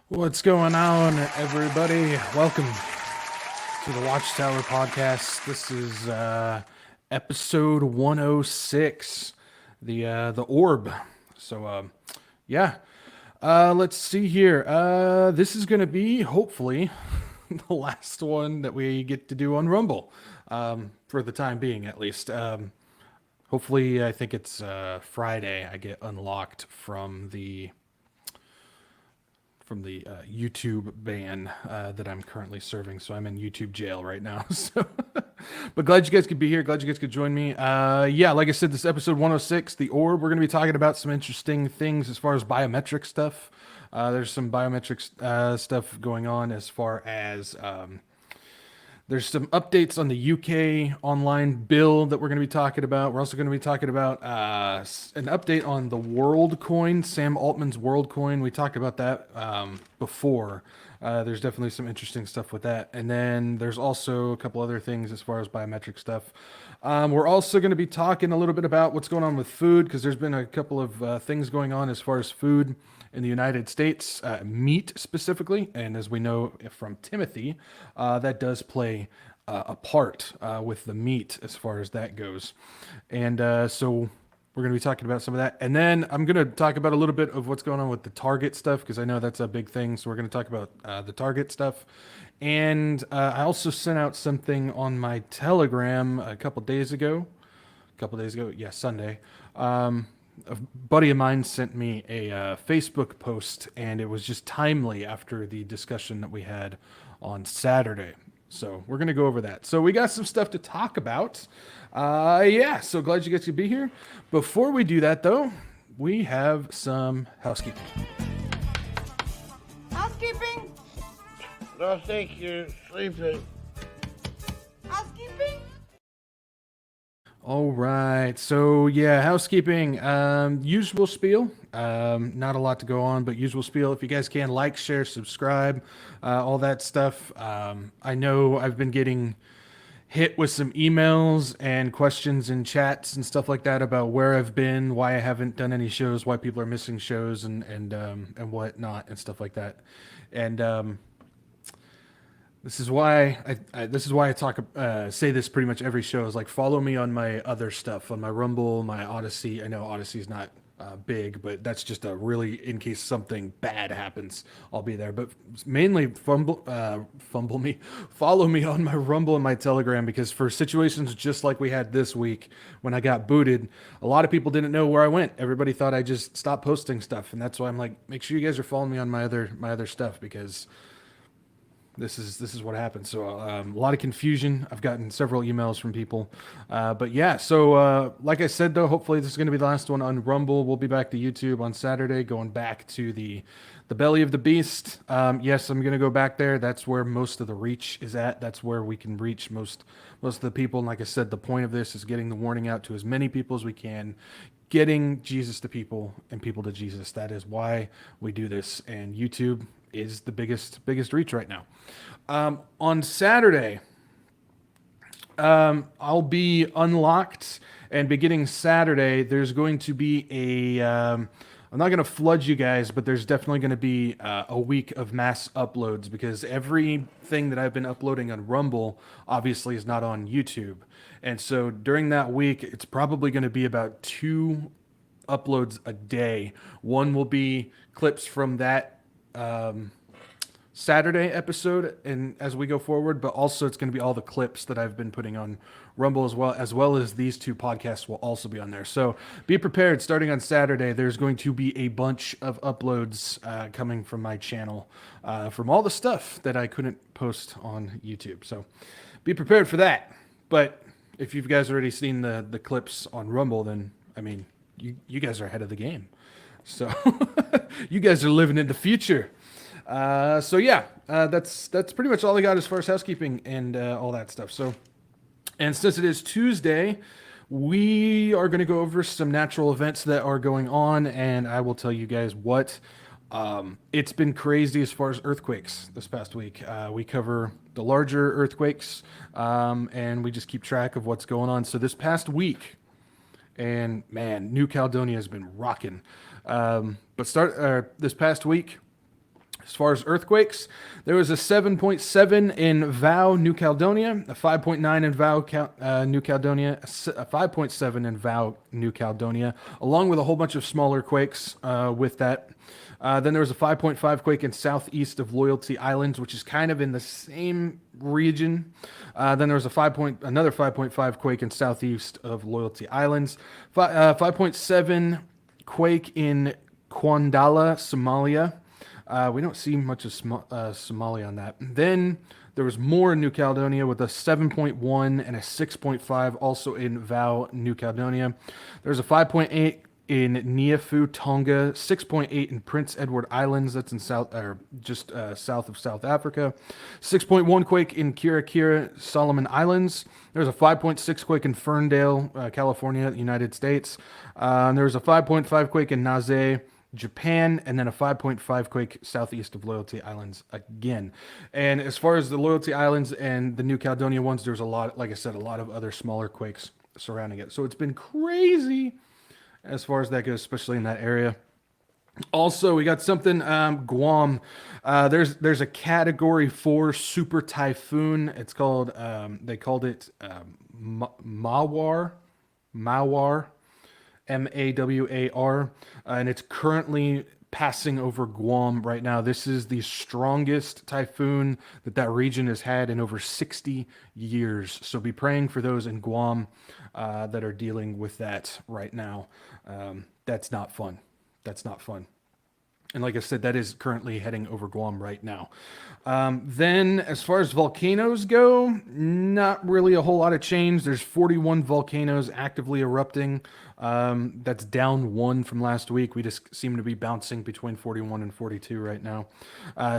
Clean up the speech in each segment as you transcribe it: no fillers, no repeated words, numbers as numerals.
What's going on, everybody? Welcome to the Watchtower podcast. This is episode 106, the orb. So yeah, let's see here. This is going to be hopefully the last one that we get to do on Rumble, for the time being, at least. Hopefully, I think it's Friday. I get unlocked from the YouTube ban that I'm currently serving. So I'm in YouTube jail right now. So, but glad you guys could be here. Glad you guys could join me. Yeah, like I said, this is episode 106, the orb. We're going to be talking about some interesting things as far as biometric stuff. There's some biometric stuff going on as far as there's some updates on the UK online bill that we're going to be talking about. We're also going to be talking about an update on the World Coin, Sam Altman's World Coin. We talked about that before. There's definitely some interesting stuff with that. And then there's also a couple other things as far as biometric stuff. We're also going to be talking a little bit about what's going on with food, because there's been a couple of things going on as far as food in the United States, meat specifically. And as we know from Timothy, that does play a part with the meat as far as that goes. And so we're going to be talking about some of that. And then I'm going to talk about a little bit of what's going on with the Target stuff, because I know that's a big thing. So we're going to talk about the Target stuff. And I also sent out something on my Telegram a couple days ago. Yeah, Sunday. A buddy of mine sent me a Facebook post, and it was just timely after the discussion that we had on Saturday. So we're going to go over that. So we got some stuff to talk about. Yeah, so glad you guys could be here. Before we do that, though, we have some housekeeping. Housekeeping? No, thank you. Sleeping. Housekeeping? All right. So yeah, housekeeping. Usual spiel. Not a lot to go on, but usual spiel. If you guys can, like, share, subscribe, all that stuff. I know I've been getting hit with some emails and questions in chats and stuff like that about where I've been, why I haven't done any shows, why people are missing shows, and whatnot and stuff like that. And this is why I talk say this pretty much every show, is like, follow me on my other stuff, on my Rumble, my Odyssey. I know Odyssey's not big, but that's just a really, in case something bad happens, I'll be there. But mainly follow me on my Rumble and my Telegram, because for situations just like we had this week when I got booted, a lot of people didn't know where I went. Everybody thought I just stopped posting stuff, and that's why I'm like, make sure you guys are following me on my other stuff, because this is what happened. So a lot of confusion. I've gotten several emails from people, but yeah. So like I said, though, hopefully this is going to be the last one on Rumble. We'll be back to YouTube on Saturday, going back to the belly of the beast. Yes, I'm going to go back there. That's where most of the reach is at. That's where we can reach most of the people. And like I said, the point of this is getting the warning out to as many people as we can, getting Jesus to people and people to Jesus. That is why we do this. And YouTube is the biggest reach right now. On Saturday, I'll be unlocked, and beginning Saturday, there's going to be I'm not going to flood you guys, but there's definitely going to be a week of mass uploads, because everything that I've been uploading on Rumble obviously is not on YouTube. And so during that week, it's probably going to be about 2 uploads a day. One will be clips from that Saturday episode, and as we go forward, but also it's going to be all the clips that I've been putting on Rumble, as well as these 2 podcasts will also be on there. So be prepared. Starting on Saturday, there's going to be a bunch of uploads coming from my channel, from all the stuff that I couldn't post on YouTube. So be prepared for that. But if you guys already seen the clips on Rumble, then I mean, you guys are ahead of the game. So you guys are living in the future. So yeah, that's pretty much all I got as far as housekeeping and all that stuff. So, and since it is Tuesday, we are going to go over some natural events that are going on, and I will tell you guys what. It's been crazy as far as earthquakes this past week. We cover the larger earthquakes, and we just keep track of what's going on. So this past week, and man, New Caledonia has been rocking. But this past week, As far as earthquakes, there was a 7.7 in Vow, New Caledonia, a 5.9 in Vow, New Caledonia, a 5.7 in Vow, New Caledonia, along with a whole bunch of smaller quakes with that. Then there was a 5.5 quake in southeast of Loyalty Islands, which is kind of in the same region. Then there was another 5.5 quake in southeast of Loyalty Islands. 5.7 quake in Kwandala, Somalia. We don't see much of Somalia on that. Then there was more in New Caledonia with a 7.1 and a 6.5 also in Vow, New Caledonia. There's a 5.8 in Niafu, Tonga, 6.8 in Prince Edward Islands, that's in south of South Africa, 6.1 quake in Kira Kira, Solomon Islands. There's a 5.6 quake in Ferndale, California, United States. There's a 5.5 quake in Naze, Japan, and then a 5.5 quake southeast of Loyalty Islands again. And as far as the Loyalty Islands and the New Caledonia ones, there's a lot, like I said, a lot of other smaller quakes surrounding it. So it's been crazy as far as that goes, especially in that area. Also, we got something, Guam. There's a Category 4 super typhoon. It's called, they called it Mawar, Mawar, and it's currently passing over Guam right now. This is the strongest typhoon that region has had in over 60 years. So be praying for those in Guam that are dealing with that right now. That's not fun. That's not fun. And like I said, that is currently heading over Guam right now. Then as far as volcanoes go, not really a whole lot of change. There's 41 volcanoes actively erupting. That's down 1 from last week. We just seem to be bouncing between 41 and 42 right now.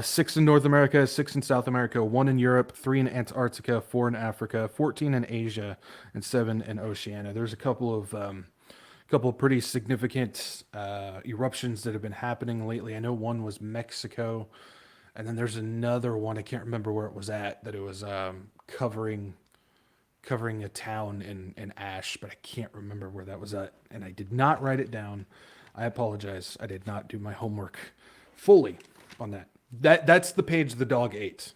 6 in North America, 6 in South America, 1 in Europe, 3 in Antarctica, 4 in Africa, 14 in Asia, and 7 in Oceania. There's a couple of pretty significant eruptions that have been happening lately. I know one was Mexico, and then there's another one, I can't remember where it was at, that it was covering a town in ash, but I can't remember where that was at, and I did not write it down. I apologize. I did not do my homework fully on that. That's the page the dog ate.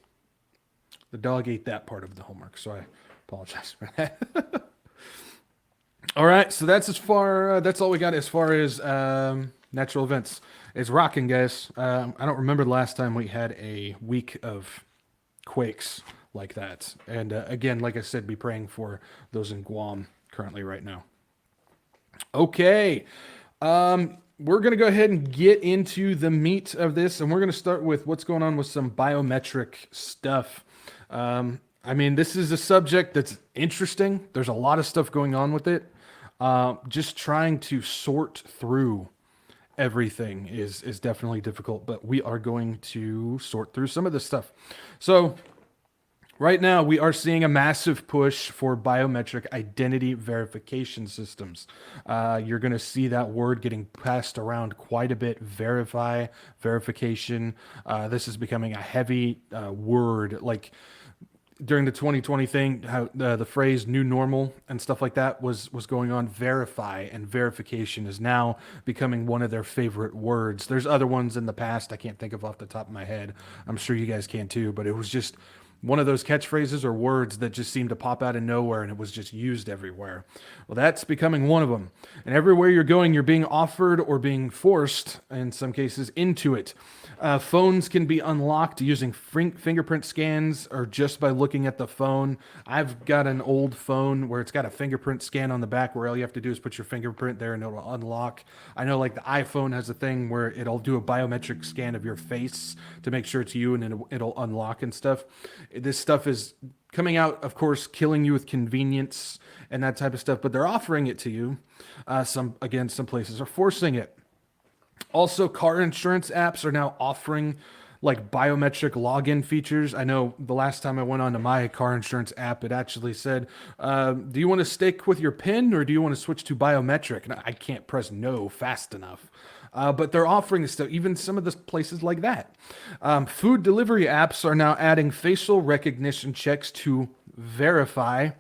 The dog ate that part of the homework, so I apologize for that. All right, so that's that's all we got as far as natural events. It's rocking, guys. I don't remember the last time we had a week of quakes like that. And again, like I said, be praying for those in Guam currently right now. Okay, we're going to go ahead and get into the meat of this, and we're going to start with what's going on with some biometric stuff. I mean, this is a subject that's interesting. There's a lot of stuff going on with it. Just trying to sort through everything is definitely difficult, but we are going to sort through some of this stuff. So right now we are seeing a massive push for biometric identity verification systems. You're going to see that word getting passed around quite a bit. Verification. This is becoming a heavy word, like during the 2020 thing, how the phrase new normal and stuff like that was going on. Verify and verification is now becoming one of their favorite words. There's other ones in the past I can't think of off the top of my head. I'm sure you guys can too, but it was just one of those catchphrases or words that just seemed to pop out of nowhere, and it was just used everywhere. Well, that's becoming one of them. And everywhere you're going, you're being offered or being forced, in some cases, into it. Phones can be unlocked using fingerprint scans or just by looking at the phone. I've got an old phone where it's got a fingerprint scan on the back where all you have to do is put your fingerprint there and it'll unlock. I know like the iPhone has a thing where it'll do a biometric scan of your face to make sure it's you, and it'll unlock and stuff. This stuff is coming out, of course, killing you with convenience and that type of stuff, but they're offering it to you. Some places are forcing it. Also, car insurance apps are now offering like biometric login features. I know the last time I went onto my car insurance app, it actually said, do you want to stick with your PIN or do you want to switch to biometric? And I can't press no fast enough. But they're offering this stuff, even some of the places like that. Food delivery apps are now adding facial recognition checks to verify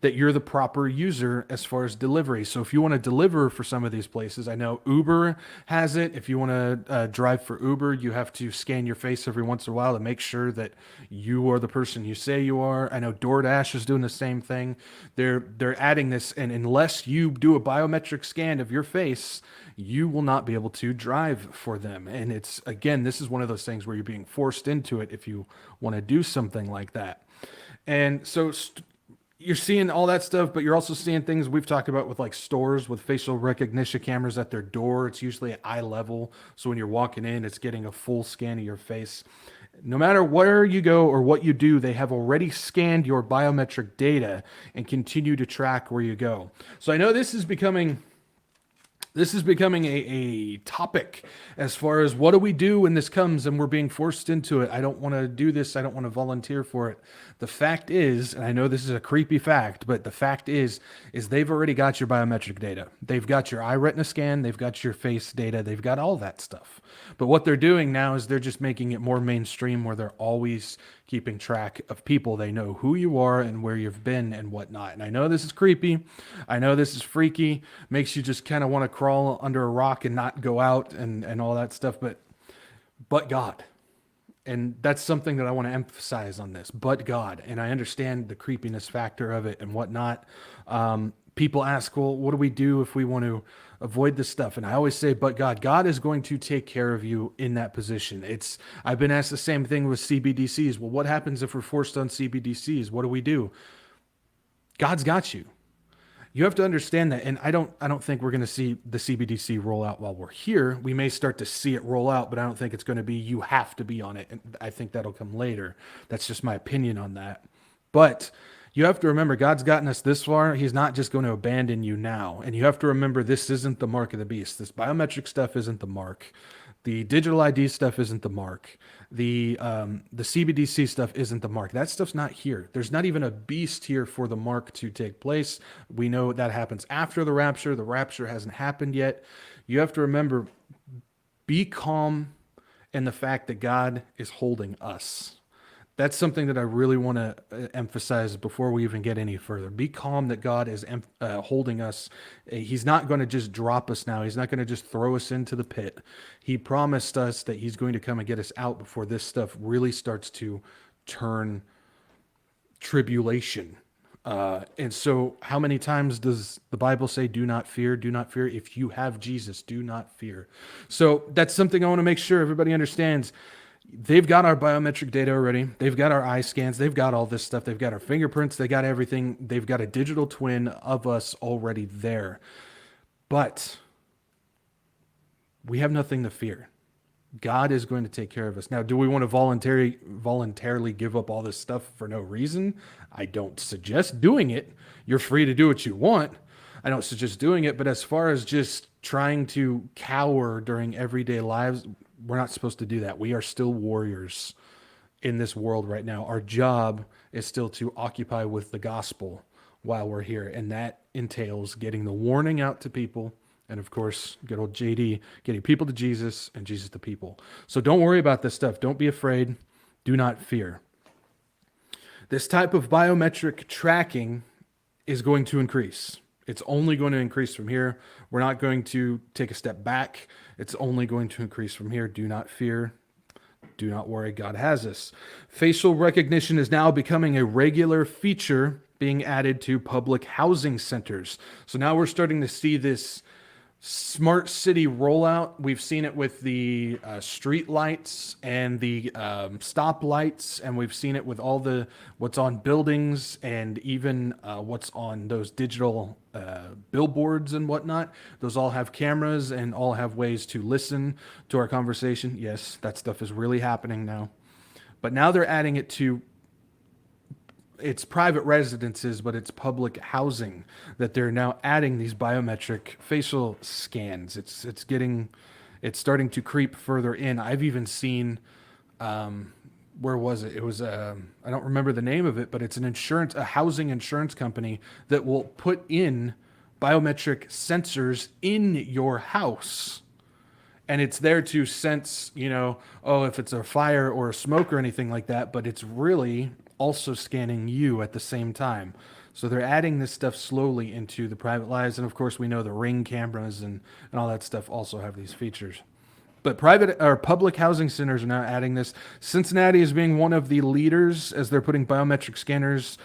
that you're the proper user as far as delivery. So if you want to deliver for some of these places, I know Uber has it. If you want to drive for Uber, you have to scan your face every once in a while to make sure that you are the person you say you are. I know DoorDash is doing the same thing. They're adding this, and unless you do a biometric scan of your face, you will not be able to drive for them. And it's, again, this is one of those things where you're being forced into it if you want to do something like that. And so you're seeing all that stuff, but you're also seeing things we've talked about with like stores with facial recognition cameras at their door. It's usually at eye level. So when you're walking in, it's getting a full scan of your face. No matter where you go or what you do, they have already scanned your biometric data and continue to track where you go. So I know this is becoming a topic as far as what do we do when this comes and we're being forced into it. I don't want to do this. I don't want to volunteer for it. The fact is, and I know this is a creepy fact, but the fact is they've already got your biometric data. They've got your eye retina scan. They've got your face data. They've got all that stuff. But what they're doing now is they're just making it more mainstream where they're always keeping track of people. They know who you are and where you've been and whatnot. And I know this is creepy. I know this is freaky. Makes you just kind of want to crawl under a rock and not go out and all that stuff. But God. And that's something that I want to emphasize on this. But God. And I understand the creepiness factor of it and whatnot. People ask, well, what do we do if we want to avoid this stuff? And I always say, but God. God is going to take care of you in that position. I've been asked the same thing with CBDCs. Well, what happens if we're forced on CBDCs? What do we do? God's got you. You have to understand that. And I don't think we're going to see the CBDC roll out while we're here. We may start to see it roll out, but I don't think it's going to be, you have to be on it. And I think that'll come later. That's just my opinion on that. But you have to remember, God's gotten us this far. He's not just going to abandon you now. And you have to remember, this isn't the mark of the beast. This biometric stuff isn't the mark. The digital ID stuff isn't the mark. The CBDC stuff isn't the mark. That stuff's not here. There's not even a beast here for the mark to take place. We know that happens after the rapture. The rapture hasn't happened yet. You have to remember, be calm in the fact that God is holding us. That's something that I really want to emphasize before we even get any further. Be calm that God is holding us. He's not going to just drop us now. He's not going to just throw us into the pit. He promised us that he's going to come and get us out before this stuff really starts to turn tribulation. And so how many times does the Bible say, do not fear, do not fear? If you have Jesus, do not fear. So that's something I want to make sure everybody understands. They've got our biometric data already. They've got our eye scans. They've got all this stuff. They've got our fingerprints. They got everything. They've got a digital twin of us already there. But we have nothing to fear. God is going to take care of us. Now, do we want to voluntarily give up all this stuff for no reason? I don't suggest doing it. You're free to do what you want. I don't suggest doing it. But as far as just trying to cower during everyday lives, we're not supposed to do that. We are still warriors in this world right now. Our job is still to occupy with the gospel while we're here. And that entails getting the warning out to people. And of course, good old JD, getting people to Jesus and Jesus to people. So don't worry about this stuff. Don't be afraid. Do not fear. This type of biometric tracking is going to increase. It's only going to increase from here. We're not going to take a step back. It's only going to increase from here. Do not fear. Do not worry. God has us. Facial recognition is now becoming a regular feature being added to public housing centers. So now we're starting to see this smart city rollout. We've seen it with the street lights and the stop lights, and we've seen it with all the what's on buildings and even what's on those digital billboards and whatnot. Those all have cameras and all have ways to listen to our conversation. Yes, that stuff is really happening now. But now they're adding it to, it's private residences, but it's public housing, that they're now adding these biometric facial scans. It's starting to creep further in. I've even seen, where was it? It was, I don't remember the name of it, but it's a housing insurance company that will put in biometric sensors in your house. And it's there to sense, if it's a fire or a smoke or anything like that, but it's really also scanning you at the same time. So they're adding this stuff slowly into the private lives. And of course, we know the Ring cameras and all that stuff also have these features. But private or public housing centers are now adding this. Cincinnati is being one of the leaders as they're putting biometric scanners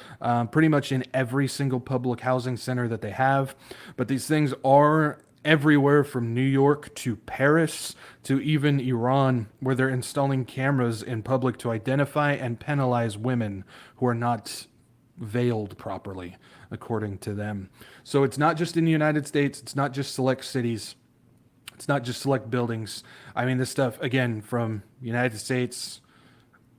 pretty much in every single public housing center that they have. But these things are everywhere from New York to Paris to even Iran, where they're installing cameras in public to identify and penalize women who are not veiled properly, according to them. So it's not just in the United States, it's not just select cities. It's not just select buildings. I mean, this stuff, again, from United States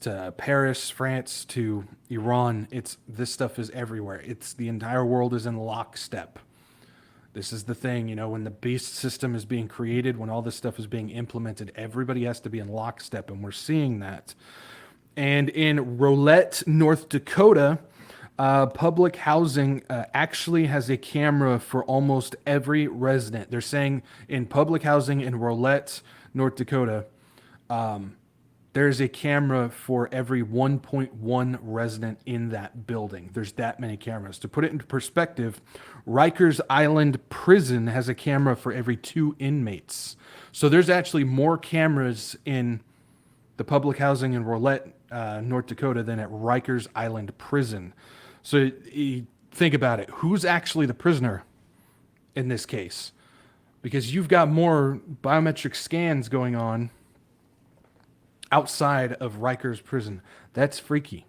to Paris, France to Iran, this stuff is everywhere. It's the entire world is in lockstep. This is the thing, when the beast system is being created, when all this stuff is being implemented, everybody has to be in lockstep, and we're seeing that. And in Rolette, North Dakota, public housing actually has a camera for almost every resident. They're saying in public housing in Rolette, North Dakota, there's a camera for every 1.1 resident in that building. There's that many cameras. To put it into perspective, Rikers Island Prison has a camera for every 2 inmates. So there's actually more cameras in the public housing in Rolette, North Dakota than at Rikers Island Prison. So you think about it. Who's actually the prisoner in this case? Because you've got more biometric scans going on outside of Rikers Prison. That's freaky.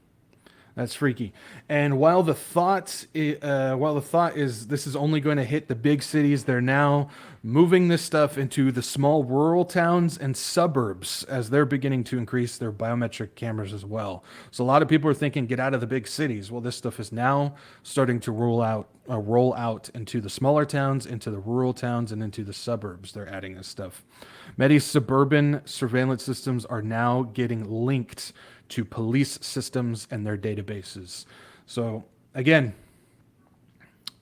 That's freaky. And while the thought is this is only going to hit the big cities, they're now moving this stuff into the small rural towns and suburbs as they're beginning to increase their biometric cameras as well. So a lot of people are thinking, get out of the big cities. Well, this stuff is now starting to roll out into the smaller towns, into the rural towns, and into the suburbs. They're adding this stuff. Many suburban surveillance systems are now getting linked to police systems and their databases. So again,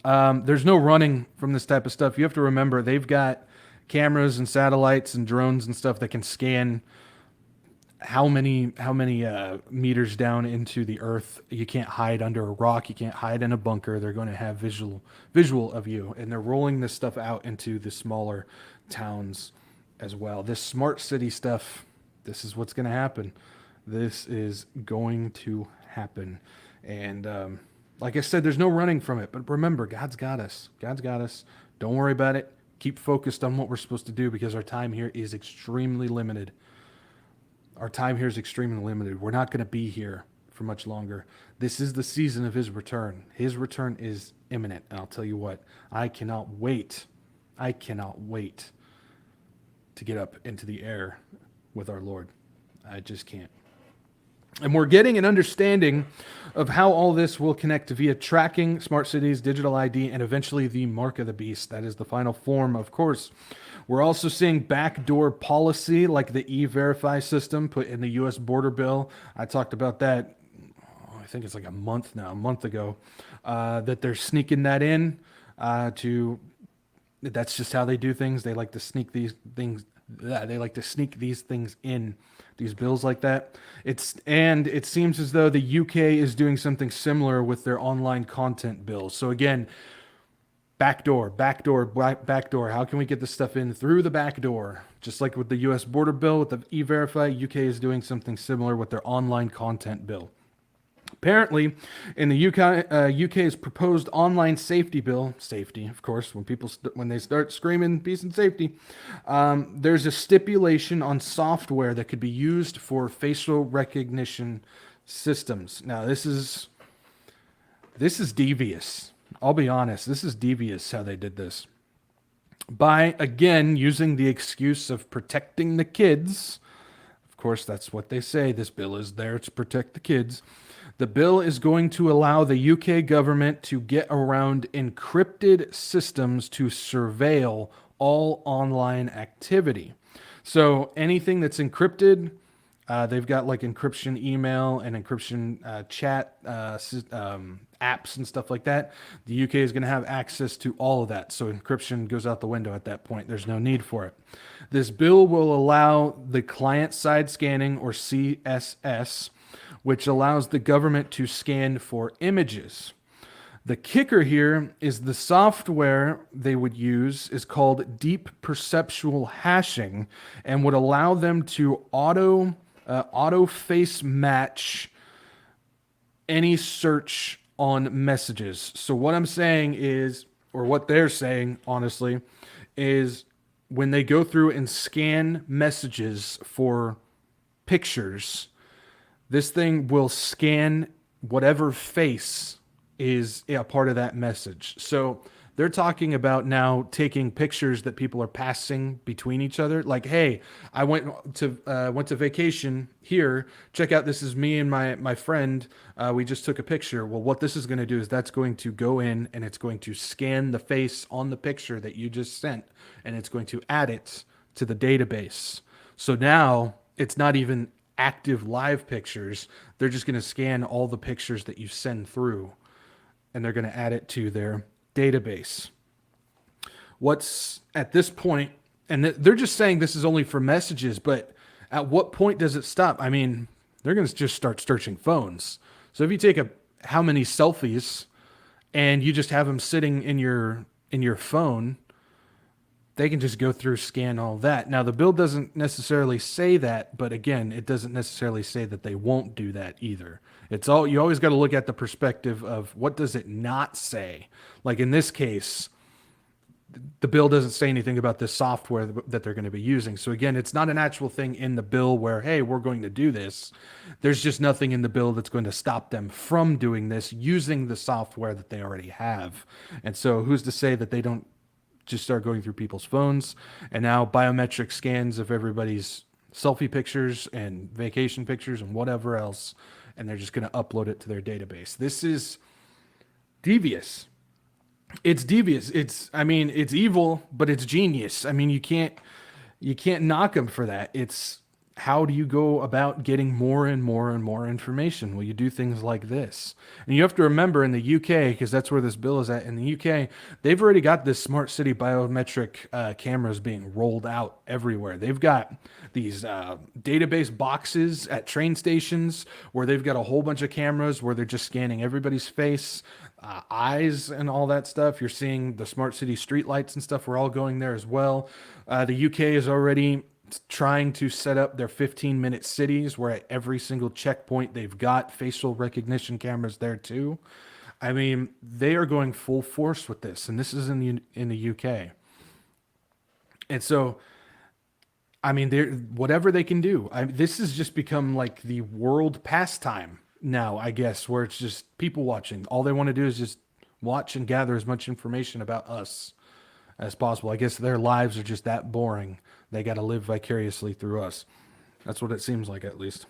there's no running from this type of stuff. You have to remember they've got cameras and satellites and drones and stuff that can scan how many meters down into the earth. You can't hide under a rock. You can't hide in a bunker. They're going to have visual of you, and they're rolling this stuff out into the smaller towns as well. This smart city stuff, this is what's going to happen. This is going to happen. And like I said, there's no running from it. But remember, God's got us. God's got us. Don't worry about it. Keep focused on what we're supposed to do because our time here is extremely limited. Our time here is extremely limited. We're not going to be here for much longer. This is the season of his return. His return is imminent. And I'll tell you what, I cannot wait. I cannot wait to get up into the air with our Lord. I just can't. And we're getting an understanding of how all this will connect via tracking, smart cities, digital ID, and eventually the mark of the beast. That is the final form, of course. We're also seeing backdoor policy like the E-Verify system put in the U.S. border bill. I talked about that, I think it's like a month ago, that they're sneaking that in that's just how they do things. They like to sneak these things. They like to sneak these things in, these bills like that. It seems as though the UK is doing something similar with their online content bills. So again, backdoor. How can we get this stuff in through the back door? Just like with the US border bill, with the E-Verify, UK is doing something similar with their online content bill. Apparently, in the UK's proposed online safety bill, safety, of course, when they start screaming peace and safety, there's a stipulation on software that could be used for facial recognition systems. Now, this is devious. I'll be honest, this is devious how they did this. By, again, using the excuse of protecting the kids. Of course, that's what they say. This bill is there to protect the kids. The bill is going to allow the UK government to get around encrypted systems to surveil all online activity. So anything that's encrypted, they've got like encryption email and encryption chat apps and stuff like that. The UK is going to have access to all of that. So encryption goes out the window at that point. There's no need for it. This bill will allow the client-side scanning, or CSS, which allows the government to scan for images. The kicker here is the software they would use is called deep perceptual hashing and would allow them to auto face match any search on messages. So what I'm saying is, or what they're saying, honestly, is when they go through and scan messages for pictures, this thing will scan whatever face is a part of that message. So they're talking about now taking pictures that people are passing between each other. Like, hey, I went to vacation here. Check out, this is me and my friend. We just took a picture. Well, what this is going to do is that's going to go in and it's going to scan the face on the picture that you just sent, and it's going to add it to the database. So now it's not even active live pictures. They're just going to scan all the pictures that you send through, and they're going to add it to their database. What's at this point, and they're just saying this is only for messages, but at what point does it stop? I mean, they're going to just start searching phones. So if you take how many selfies and you just have them sitting in your phone, they can just go through, scan all that. Now, the bill doesn't necessarily say that, but again, it doesn't necessarily say that they won't do that either. It's all, you always got to look at the perspective of what does it not say. Like in this case, the bill doesn't say anything about this software that they're going to be using. So again, it's not an actual thing in the bill where, hey, we're going to do this. There's just nothing in the bill that's going to stop them from doing this using the software that they already have. And so who's to say that they don't just start going through people's phones, and now biometric scans of everybody's selfie pictures and vacation pictures and whatever else, and they're just going to upload it to their database. This is devious. It's devious. I mean, it's evil, but it's genius. I mean, you can't knock them for that. It's, how do you go about getting more and more and more information? Well, you do things like this. And you have to remember in the UK, because that's where this bill is at, in the UK, they've already got this smart city biometric cameras being rolled out everywhere. They've got these database boxes at train stations where they've got a whole bunch of cameras where they're just scanning everybody's face, eyes and all that stuff. You're seeing the smart city streetlights and stuff. We're all going there as well. The UK is already trying to set up their 15-minute cities where at every single checkpoint they've got facial recognition cameras there too. I mean, they are going full force with this, and this is in the UK. And so, I mean, whatever they can do. This has just become like the world pastime now, I guess, where it's just people watching. All they want to do is just watch and gather as much information about us as possible. I guess their lives are just that boring. They got to live vicariously through us. That's what it seems like, at least.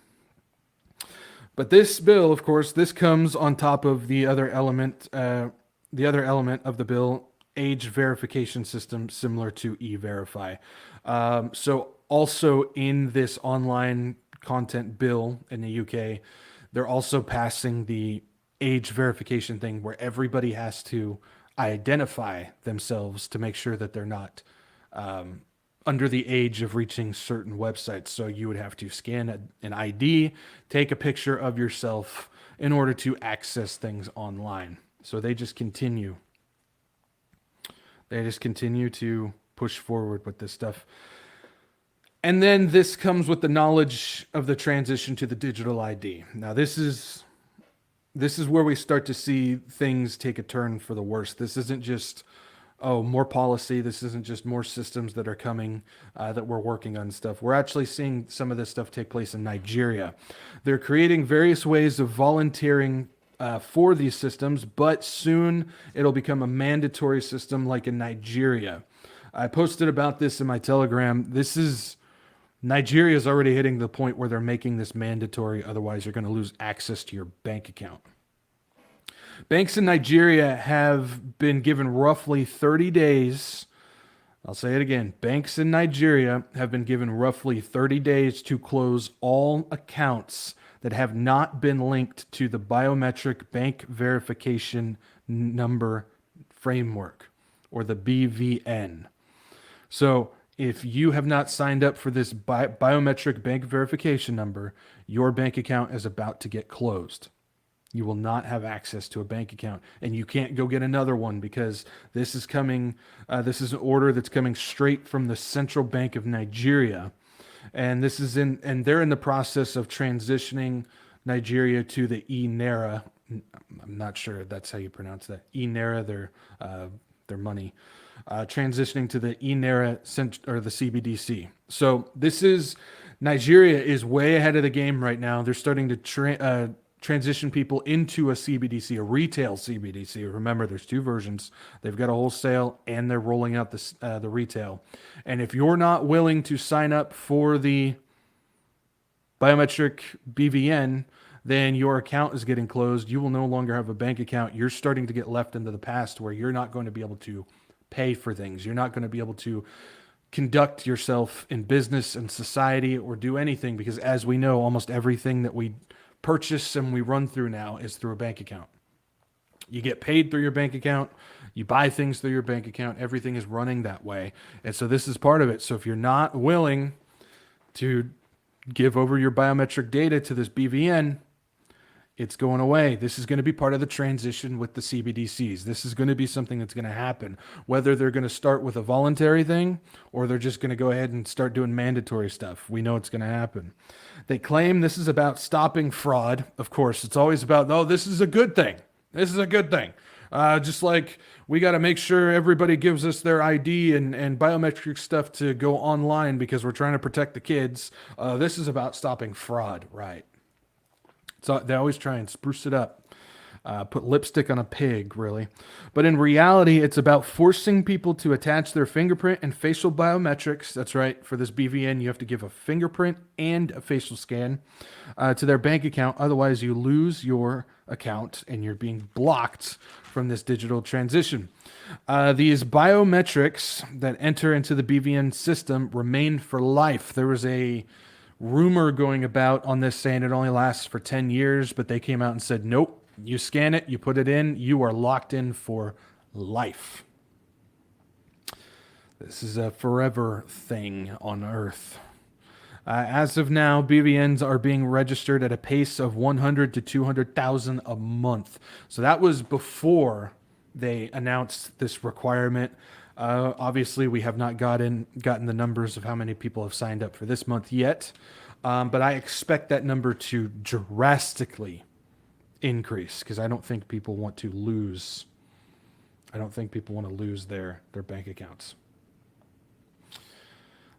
But this bill, of course, this comes on top of the other element of the bill, age verification system similar to E-Verify. So also in this online content bill in the UK, they're also passing the age verification thing where everybody has to identify themselves to make sure that they're not under the age of reaching certain websites. So you would have to scan an ID, take a picture of yourself in order to access things online. So they just continue. They just continue to push forward with this stuff. And then this comes with the knowledge of the transition to the digital ID. Now this is where we start to see things take a turn for the worse. This isn't just, more policy. This isn't just more systems that are coming that we're working on stuff. We're actually seeing some of this stuff take place in Nigeria. They're creating various ways of volunteering for these systems, but soon it'll become a mandatory system like in Nigeria. I posted about this in my Telegram. Nigeria is already hitting the point where they're making this mandatory. Otherwise, you're going to lose access to your bank account. Banks in Nigeria have been given roughly 30 days. I'll say it again. Banks in Nigeria have been given roughly 30 days to close all accounts that have not been linked to the biometric bank verification number framework, or the BVN. So if you have not signed up for this biometric bank verification number, your bank account is about to get closed. You will not have access to a bank account, and you can't go get another one because this is coming. This is an order that's coming straight from the Central Bank of Nigeria, and and they're in the process of transitioning Nigeria to the e-naira. I'm not sure if that's how you pronounce that. E-naira, their money, transitioning to the e-naira or the CBDC. So Nigeria is way ahead of the game right now. They're starting to transition people into a CBDC, a retail CBDC. Remember, there's two versions. They've got a wholesale and they're rolling out the retail. And if you're not willing to sign up for the biometric BVN, then your account is getting closed. You will no longer have a bank account. You're starting to get left into the past where you're not going to be able to pay for things. You're not going to be able to conduct yourself in business and society or do anything because, as we know, almost everything that we purchase and we run through now is through a bank account. You get paid through your bank account. You buy things through your bank account. Everything is running that way. And so this is part of it. So if you're not willing to give over your biometric data to this BVN, it's going away. This is going to be part of the transition with the CBDCs. This is going to be something that's going to happen, whether they're going to start with a voluntary thing or they're just going to go ahead and start doing mandatory stuff. We know it's going to happen. They claim this is about stopping fraud. Of course, it's always about, oh, this is a good thing. This is a good thing. Just like we got to make sure everybody gives us their ID and biometric stuff to go online because we're trying to protect the kids. This is about stopping fraud, right? So they always try and spruce it up, put lipstick on a pig, really. But in reality, it's about forcing people to attach their fingerprint and facial biometrics. That's right. For this BVN, you have to give a fingerprint and a facial scan to their bank account. Otherwise, you lose your account and you're being blocked from this digital transition. These biometrics that enter into the BVN system remain for life. There was a rumor going about on this saying it only lasts for 10 years, but they came out and said, nope, you scan it, you put it in, you are locked in for life. This is a forever thing on Earth. As of now, BVNs are being registered at a pace of 100 to 200,000 a month. So that was before they announced this requirement. Obviously, we have not gotten the numbers of how many people have signed up for this month yet, but I expect that number to drastically increase because I don't think people want to lose. I don't think people want to lose their bank accounts.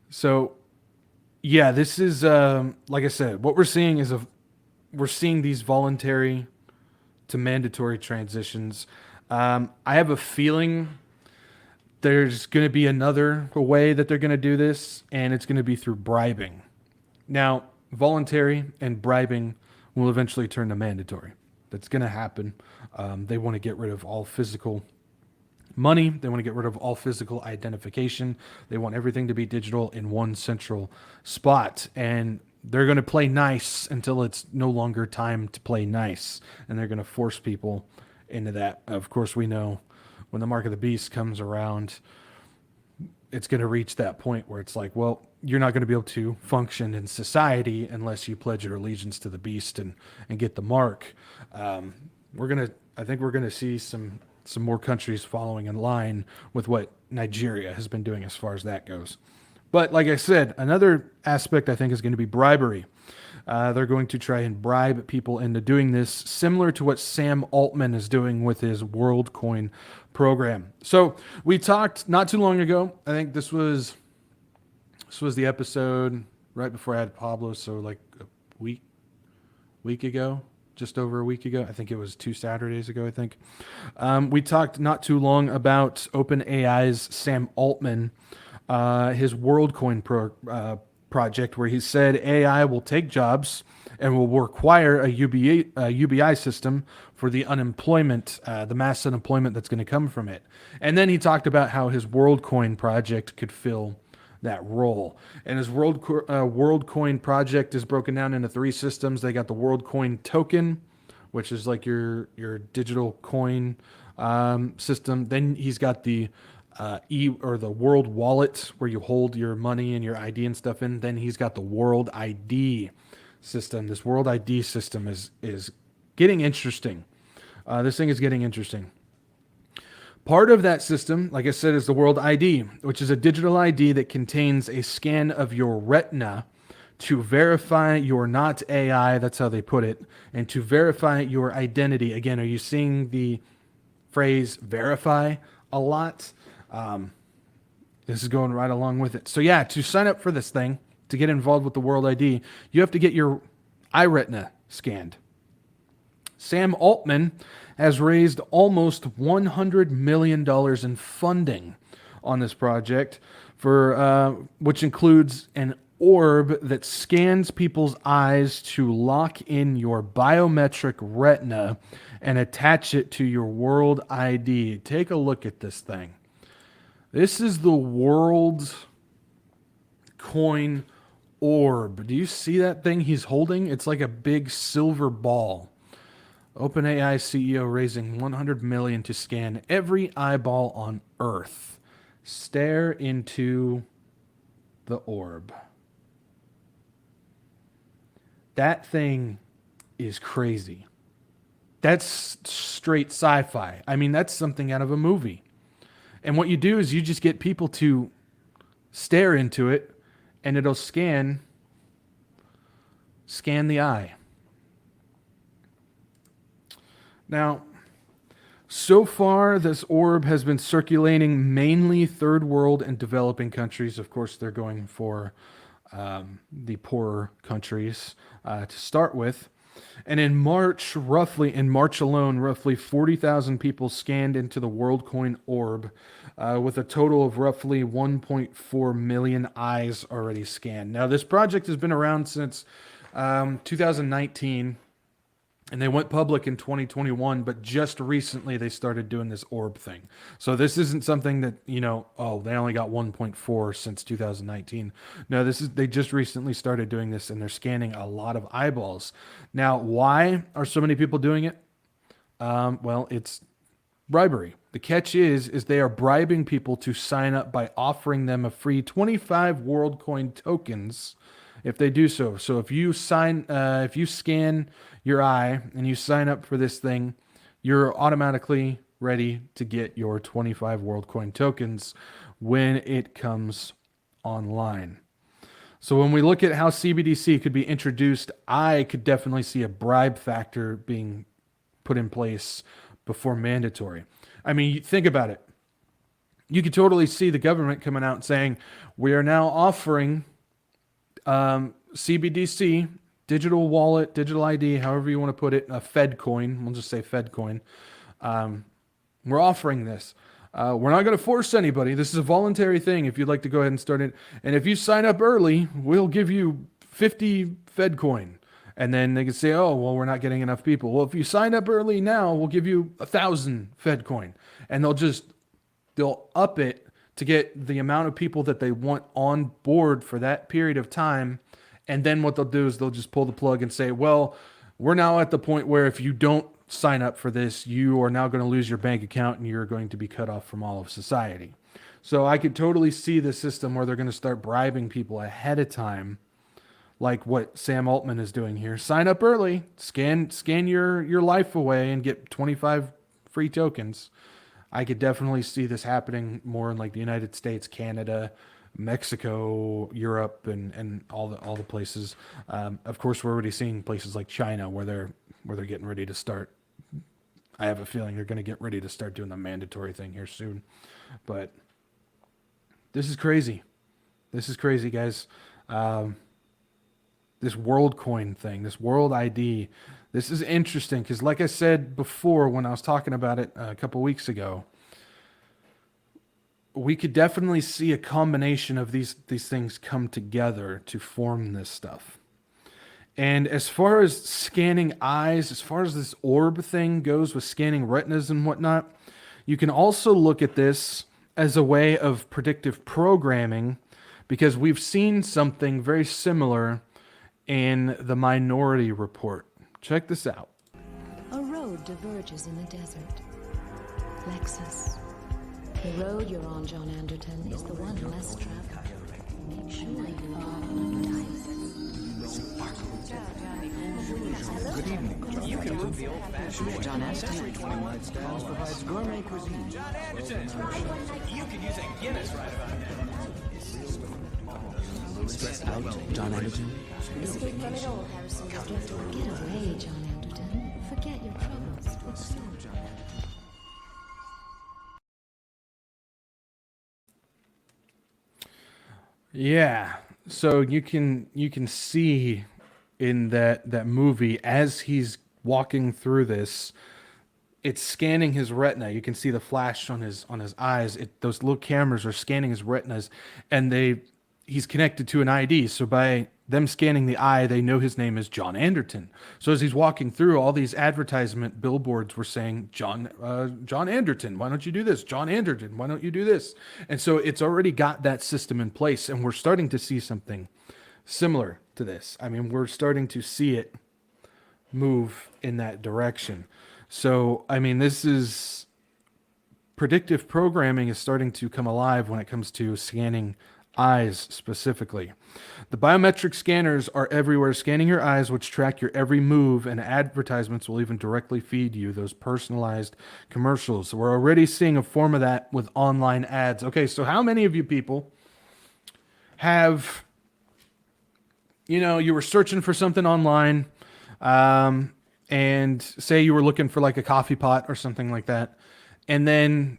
So, yeah, this is like I said. What we're seeing is we're seeing these voluntary to mandatory transitions. I have a feeling there's going to be another way that they're going to do this, and it's going to be through bribing. Now, voluntary and bribing will eventually turn to mandatory. That's going to happen. They want to get rid of all physical money. They want to get rid of all physical identification. They want everything to be digital in one central spot. And they're going to play nice until it's no longer time to play nice. And they're going to force people into that. Of course, we know when the mark of the beast comes around, it's going to reach that point where it's like, well, you're not going to be able to function in society unless you pledge your allegiance to the beast and get the mark. I think we're going to see some more countries following in line with what Nigeria has been doing as far as that goes. But like I said, another aspect I think is going to be bribery. They're going to try and bribe people into doing this, similar to what Sam Altman is doing with his WorldCoin program. So we talked not too long ago. I think this was the episode right before I had Pablo, so like a week ago, just over a week ago. I think it was 2 Saturdays ago, I think. We talked not too long about OpenAI's Sam Altman, his WorldCoin project, where he said AI will take jobs and will require a UBI system for the unemployment, the mass unemployment that's going to come from it. And then he talked about how his WorldCoin project could fill that role. And his WorldCoin project is broken down into 3 systems. They got the WorldCoin token, which is like your digital coin system. Then he's got the the World Wallet, where you hold your money and your ID and stuff in. Then he's got the World ID system. This World ID system is getting interesting. This thing is getting interesting. Part of that system, like I said, is the World ID, which is a digital ID that contains a scan of your retina to verify you're not AI, that's how they put it, and to verify your identity. Again, are you seeing the phrase verify a lot? This is going right along with it. So yeah, to sign up for this thing, to get involved with the World ID, you have to get your eye retina scanned. Sam Altman has raised almost $100 million in funding on this project, for which includes an orb that scans people's eyes to lock in your biometric retina and attach it to your World ID. Take a look at this thing. This is the World Coin Orb. Do you see that thing he's holding? It's like a big silver ball. OpenAI CEO raising $100 million to scan every eyeball on Earth. Stare into the orb. That thing is crazy. That's straight sci-fi. I mean, that's something out of a movie. And what you do is you just get people to stare into it, and it'll scan the eye. Now, so far, this orb has been circulating mainly third world and developing countries. Of course, they're going for the poorer countries to start with. And in March alone, roughly 40,000 people scanned into the WorldCoin orb, with a total of roughly 1.4 million eyes already scanned. Now, this project has been around since 2019. And they went public in 2021, but just recently they started doing this orb thing. So this isn't something that, they only got 1.4 since 2019. No, they just recently started doing this, and they're scanning a lot of eyeballs. Now, why are so many people doing it? Well, it's bribery. The catch is they are bribing people to sign up by offering them a free 25 WorldCoin tokens if they do so. So if you scan your eye and you sign up for this thing, you're automatically ready to get your 25 WorldCoin tokens when it comes online. So when we look at how CBDC could be introduced, I could definitely see a bribe factor being put in place before mandatory. I mean, think about it. You could totally see the government coming out and saying, we are now offering CBDC, digital wallet, digital ID, however you want to put it, a Fed coin. We'll just say Fed coin. We're offering this. We're not going to force anybody. This is a voluntary thing if you'd like to go ahead and start it. And if you sign up early, we'll give you 50 Fed coin. And then they can say, oh, well, we're not getting enough people. Well, if you sign up early now, we'll give you 1,000 Fed coin. And they'll up it to get the amount of people that they want on board for that period of time. And then what they'll do is they'll just pull the plug and say, well, we're now at the point where if you don't sign up for this, you are now going to lose your bank account and you're going to be cut off from all of society. So I could totally see the system where they're going to start bribing people ahead of time, like what Sam Altman is doing here. Sign up early, scan your life away and get 25 free tokens. I could definitely see this happening more in like the United States, Canada, Mexico, Europe, and all the places. Of course, we're already seeing places like China where they're getting ready to start. I have a feeling they're going to get ready to start doing the mandatory thing here soon. But this is crazy. This is crazy, guys. This WorldCoin thing, this World ID, this is interesting because, like I said before when I was talking about it a couple weeks ago, we could definitely see a combination of these things come together to form this stuff. And as far as scanning eyes, as far as this orb thing goes with scanning retinas and whatnot, you can also look at this as a way of predictive programming, because we've seen something very similar in the Minority Report. Check this out. A road diverges in the desert. Lexus. The road you're on, John Anderton, is the one less traveled. Make sure you follow the dice. Hello, Good evening, John. You can move the old-fashioned way. John Ashton. Provides gourmet cuisine. John Anderson, you could use a Guinness right about now. Stressed out, John Anderson. Escape from it all, Harrison. Get away, John Anderton. Forget your troubles. What's so? Yeah. So you can see in that movie as he's walking through this, it's scanning his retina. You can see the flash on his eyes. Those little cameras are scanning his retinas, and he's connected to an ID. So by them scanning the eye, they know his name is John Anderton. So as he's walking through, all these advertisement billboards were saying, John Anderton, why don't you do this? John Anderton, why don't you do this? And so it's already got that system in place, and we're starting to see something similar to this. I mean, we're starting to see it move in that direction. So, I mean, this is predictive programming is starting to come alive when it comes to scanning eyes specifically. The biometric scanners are everywhere, scanning your eyes, which track your every move, and advertisements will even directly feed you those personalized commercials. So we're already seeing a form of that with online ads. Okay, so how many of you people have, you were searching for something online, and say you were looking for like a coffee pot or something like that, and then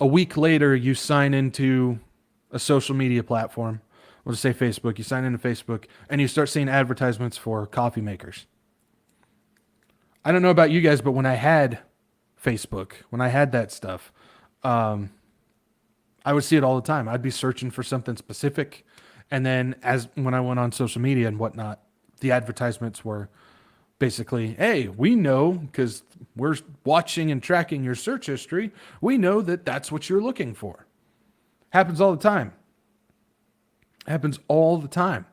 a week later you sign into a social media platform, we'll just say Facebook, you sign into Facebook, and you start seeing advertisements for coffee makers. I don't know about you guys, but when I had Facebook, when I had that stuff, I would see it all the time. I'd be searching for something specific, and then when I went on social media and whatnot, the advertisements were basically, hey, we know, because we're watching and tracking your search history, we know that that's what you're looking for. Happens all the time. Happens all the time.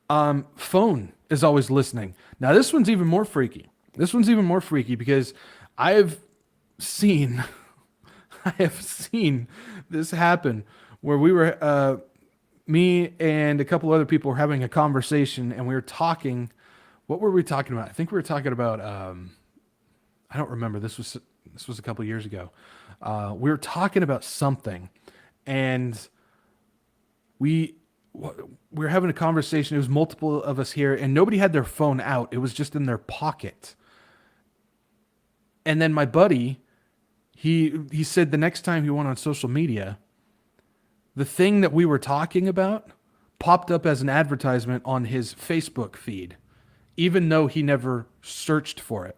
Phone is always listening. Now, this one's even more freaky. This one's even more freaky because I have seen this happen where we were, me and a couple other people were having a conversation, and we were talking. What were we talking about? I think we were talking about, I don't remember. This was a couple years ago. We were talking about something, and we were having a conversation. It was multiple of us here, and nobody had their phone out. It was just in their pocket. And then my buddy, he said the next time he went on social media, the thing that we were talking about popped up as an advertisement on his Facebook feed, even though he never searched for it.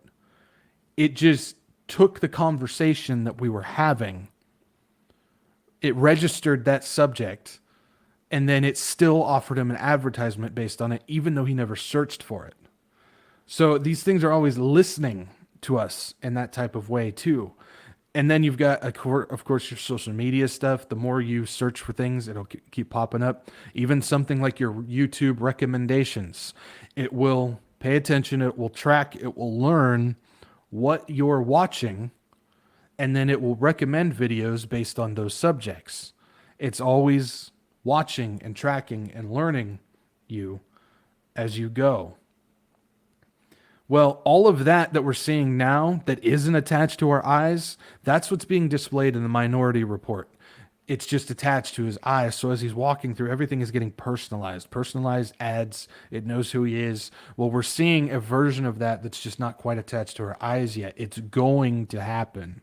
It just took the conversation that we were having. It registered that subject, and then it still offered him an advertisement based on it, even though he never searched for it. So these things are always listening to us in that type of way too. And then you've got, of course, your social media stuff. The more you search for things, it'll keep popping up. Even something like your YouTube recommendations. It will pay attention, it will track, it will learn what you're watching, and then it will recommend videos based on those subjects. It's always watching and tracking and learning you as you go. Well, all of that we're seeing now that isn't attached to our eyes, that's what's being displayed in the Minority Report. It's just attached to his eyes. So as he's walking through, everything is getting personalized. Personalized ads. It knows who he is. Well, we're seeing a version of that that's just not quite attached to our eyes yet. It's going to happen.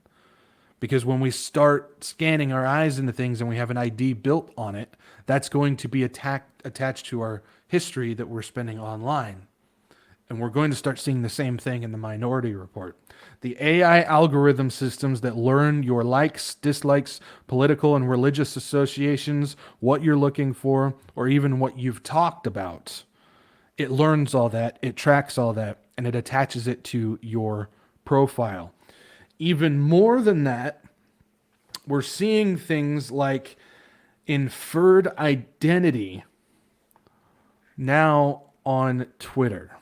Because when we start scanning our eyes into things and we have an ID built on it, that's going to be attached to our history that we're spending online. And we're going to start seeing the same thing in the Minority Report. The AI algorithm systems that learn your likes, dislikes, political and religious associations, what you're looking for, or even what you've talked about. It learns all that, it tracks all that, and it attaches it to your profile. Even more than that, we're seeing things like inferred identity now on Twitter.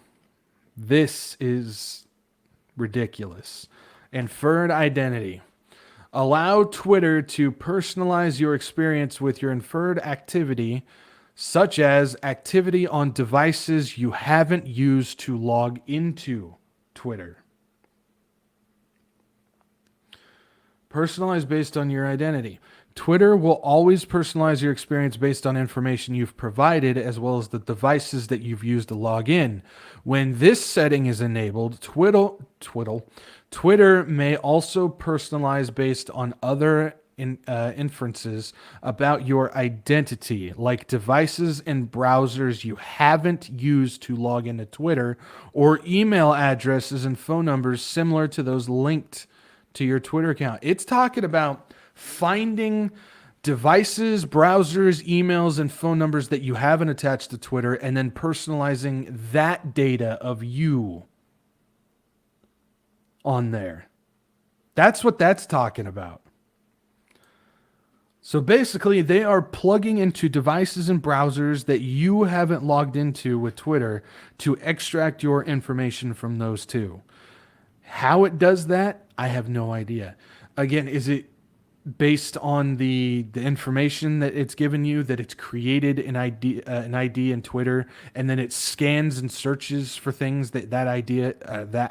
This is ridiculous. Inferred identity. Allow Twitter to personalize your experience with your inferred activity, such as activity on devices you haven't used to log into Twitter. Personalized based on your identity. Twitter will always personalize your experience based on information you've provided as well as the devices that you've used to log in. When this setting is enabled, Twitter may also personalize based on other inferences about your identity, like devices and browsers you haven't used to log into Twitter, or email addresses and phone numbers similar to those linked to your Twitter account. It's talking about finding devices, browsers, emails, and phone numbers that you haven't attached to Twitter and then personalizing that data of you on there. That's what that's talking about. So basically, they are plugging into devices and browsers that you haven't logged into with Twitter to extract your information from those two. How it does that, I have no idea. Again, is it based on the information that it's given you, that it's created an ID in Twitter, and then it scans and searches for things that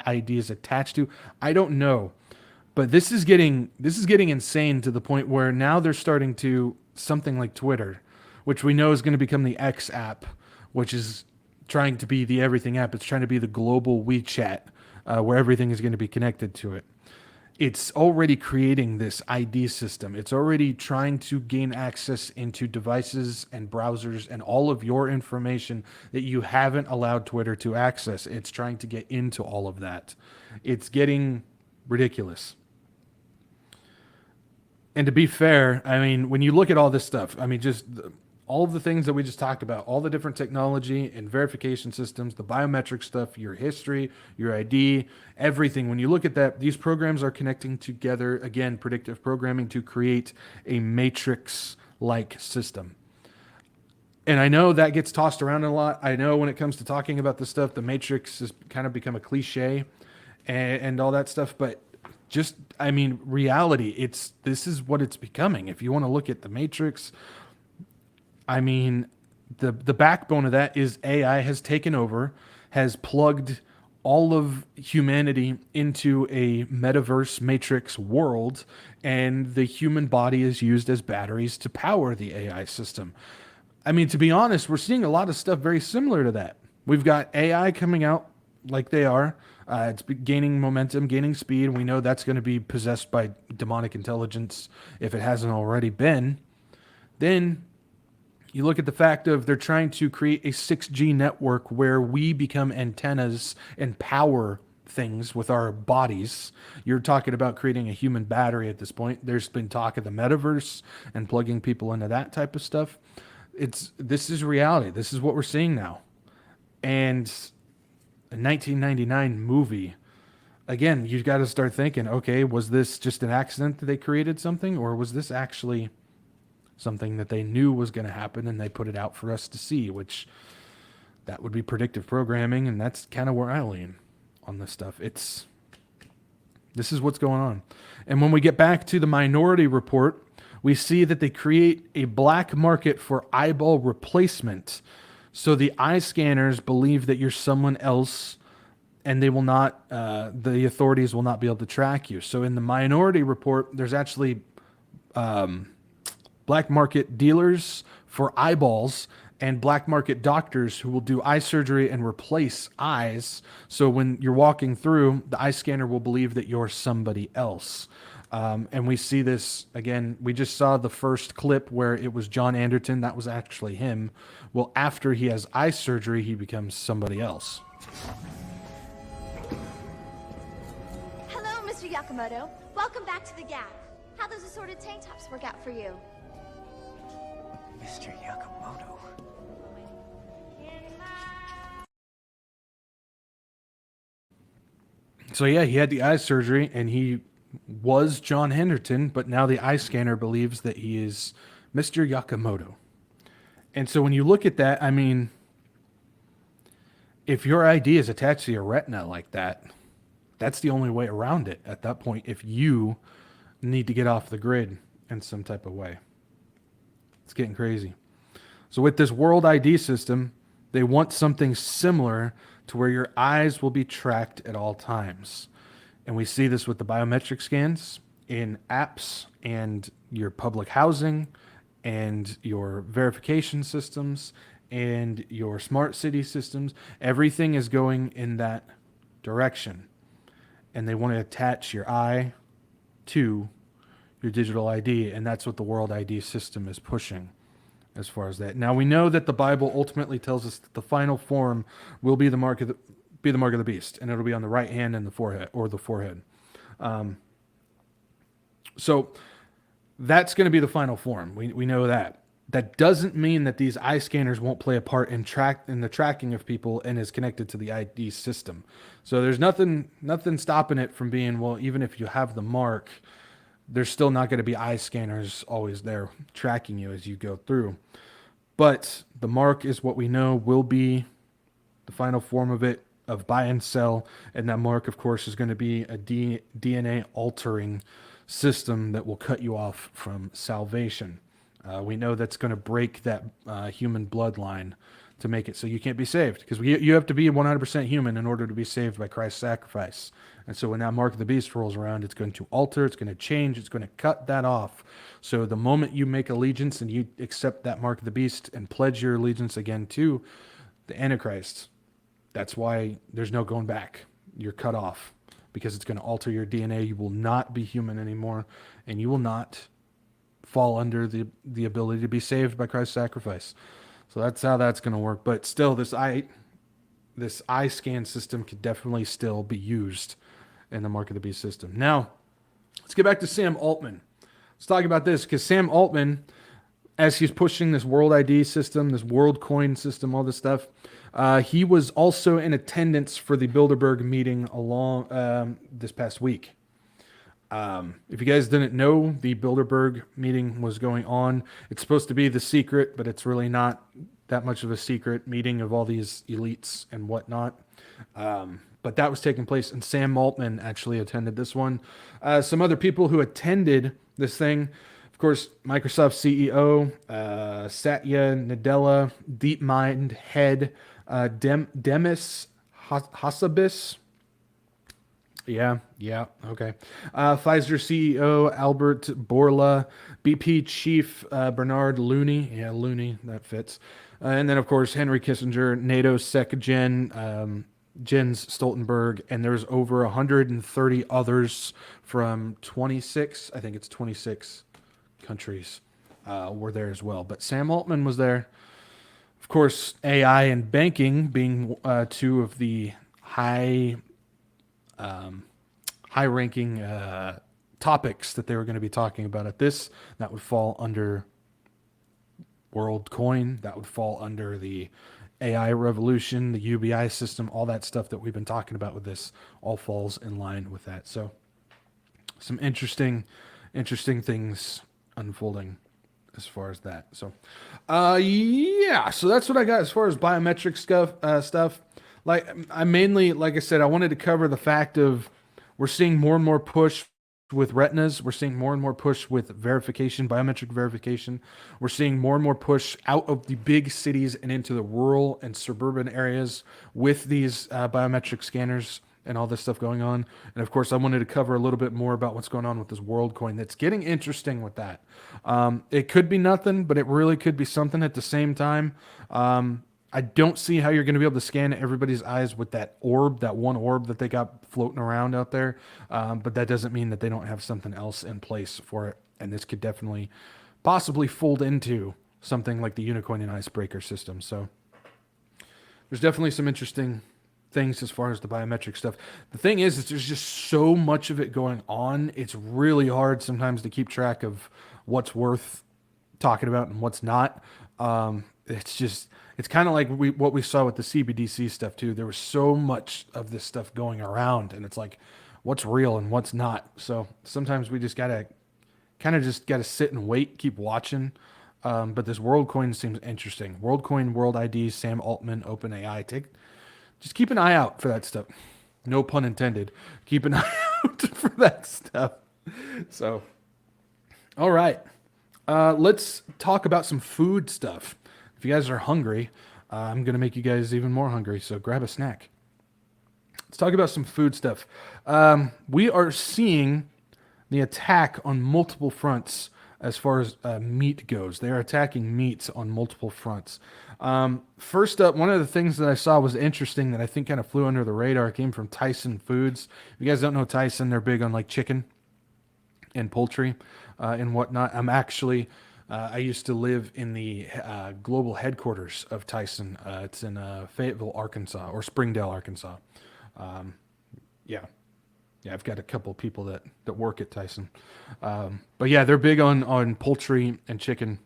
ID is attached to? I don't know. But this is getting insane to the point where now they're starting to something like Twitter, which we know is going to become the X app, which is trying to be the everything app. It's trying to be the global WeChat, where everything is going to be connected to it. It's already creating this ID system. It's already trying to gain access into devices and browsers and all of your information that you haven't allowed Twitter to access. It's trying to get into all of that. It's getting ridiculous. And to be fair, I mean, when you look at all this stuff, I mean, just all of the things that we just talked about, all the different technology and verification systems, the biometric stuff, your history, your ID, everything. When you look at that, these programs are connecting together, again, predictive programming, to create a matrix-like system. And I know that gets tossed around a lot. I know when it comes to talking about this stuff, the matrix has kind of become a cliche and all that stuff, but just, I mean, reality, this is what it's becoming. If you want to look at the Matrix, I mean, the backbone of that is AI has taken over, has plugged all of humanity into a metaverse matrix world, and the human body is used as batteries to power the AI system. I mean, to be honest, we're seeing a lot of stuff very similar to that. We've got AI coming out like they are. It's gaining momentum, gaining speed, and we know that's going to be possessed by demonic intelligence if it hasn't already been. Then you look at the fact of they're trying to create a 6G network where we become antennas and power things with our bodies. You're talking about creating a human battery at this point. There's been talk of the metaverse and plugging people into that type of stuff. This is reality. This is what we're seeing now. And a 1999 movie, again, you've got to start thinking, okay, was this just an accident that they created something, or was this actually something that they knew was going to happen and they put it out for us to see, which that would be predictive programming, and that's kind of where I lean on this stuff. This is what's going on. And when we get back to the Minority Report, we see that they create a black market for eyeball replacement. So the eye scanners believe that you're someone else, and they will not, the authorities will not be able to track you. So in the Minority Report, there's actually black market dealers for eyeballs and black market doctors who will do eye surgery and replace eyes. So when you're walking through, the eye scanner will believe that you're somebody else. And we see this, again, we just saw the first clip where it was John Anderton. That was actually him. Well, after he has eye surgery, he becomes somebody else. Hello, Mr. Yakamoto. Welcome back to the Gap. How those assorted tank tops work out for you? Mr. Yakamoto. So yeah, he had the eye surgery and he was John Henderson, but now the eye scanner believes that he is Mr. Yakamoto. And so when you look at that, I mean, if your ID is attached to your retina like that, that's the only way around it at that point if you need to get off the grid in some type of way. It's getting crazy. So with this world ID system, They want something similar to where your eyes will be tracked at all times. And we see this with the biometric scans in apps and your public housing and your verification systems and your smart city systems. Everything is going in that direction. And they want to attach your eye to your digital ID, and that's what the World ID system is pushing as far as that. Now we know that the Bible ultimately tells us that the final form will be the mark of the beast, and it'll be on the right hand and the forehead. So that's going to be the final form. We know that. That doesn't mean that these eye scanners won't play a part in the tracking of people and is connected to the ID system. So there's nothing stopping it from being, well, even if you have the mark, there's still not going to be eye scanners always there tracking you as you go through. But the mark is what we know will be the final form of it, of buy and sell. And that mark, of course, is going to be a DNA altering system that will cut you off from salvation. We know that's going to break that human bloodline to make it so you can't be saved, because you have to be 100% human in order to be saved by Christ's sacrifice. And so when that mark of the beast rolls around, it's going to alter, it's going to change, it's going to cut that off. So the moment you make allegiance and you accept that mark of the beast and pledge your allegiance again to the Antichrist, that's why there's no going back. You're cut off, because it's going to alter your DNA. You will not be human anymore, and you will not fall under the ability to be saved by Christ's sacrifice. So that's how that's going to work. But still, this eye scan system could definitely still be used in the Mark of the Beast system. Now, let's get back to Sam Altman. Let's talk about this, because Sam Altman, as he's pushing this World ID system, this World Coin system, all this stuff, he was also in attendance for the Bilderberg meeting along this past week. If you guys didn't know, the Bilderberg meeting was going on. It's supposed to be the secret, but it's really not that much of a secret meeting of all these elites and whatnot. But that was taking place, and Sam Altman actually attended this one. Some other people who attended this thing, of course, Microsoft CEO, Satya Nadella, DeepMind head, Demis Hassabis. Yeah, okay. Pfizer CEO Albert Bourla, BP chief Bernard Looney. Yeah, Looney, that fits. And then, of course, Henry Kissinger, NATO SecGen, Jens Stoltenberg, and there's over 130 others from 26 countries were there as well. But Sam Altman was there. Of course, AI and banking being two of the high-ranking topics that they were going to be talking about at this. That would fall under WorldCoin. That would fall under the AI revolution, the UBI system, all that stuff that we've been talking about with this all falls in line with that. So some interesting things unfolding as far as that. So, so that's what I got as far as biometric stuff. Like I said, I wanted to cover the fact of we're seeing more and more push with retinas. We're seeing more and more push with verification, biometric verification. We're seeing more and more push out of the big cities and into the rural and suburban areas with these biometric scanners and all this stuff going on. And of course, I wanted to cover a little bit more about what's going on with this WorldCoin. That's getting interesting with that. It could be nothing, but it really could be something at the same time. I don't see how you're going to be able to scan everybody's eyes with that orb, that one orb that they got floating around out there. But that doesn't mean that they don't have something else in place for it. And this could definitely possibly fold into something like the Unicoin and Icebreaker system. So there's definitely some interesting things as far as the biometric stuff. The thing is there's just so much of it going on. It's really hard sometimes to keep track of what's worth talking about and what's not. It's kind of like what we saw with the CBDC stuff too. There was so much of this stuff going around, and it's like, what's real and what's not. So sometimes we just gotta sit and wait, keep watching. But this WorldCoin seems interesting. WorldCoin, World ID, Sam Altman, OpenAI. Just keep an eye out for that stuff. No pun intended. Keep an eye out for that stuff. So, all right. Let's talk about some food stuff. If you guys are hungry, I'm going to make you guys even more hungry, so grab a snack. Let's talk about some food stuff. We are seeing the attack on multiple fronts as far as meat goes. They are attacking meats on multiple fronts. First up, one of the things that I saw was interesting that I think kind of flew under the radar. It came from Tyson Foods. If you guys don't know Tyson, they're big on like chicken and poultry and whatnot. I used to live in the global headquarters of Tyson. It's in Fayetteville, Arkansas, or Springdale, Arkansas. Yeah, I've got a couple of people that work at Tyson. But yeah, they're big on poultry and chicken,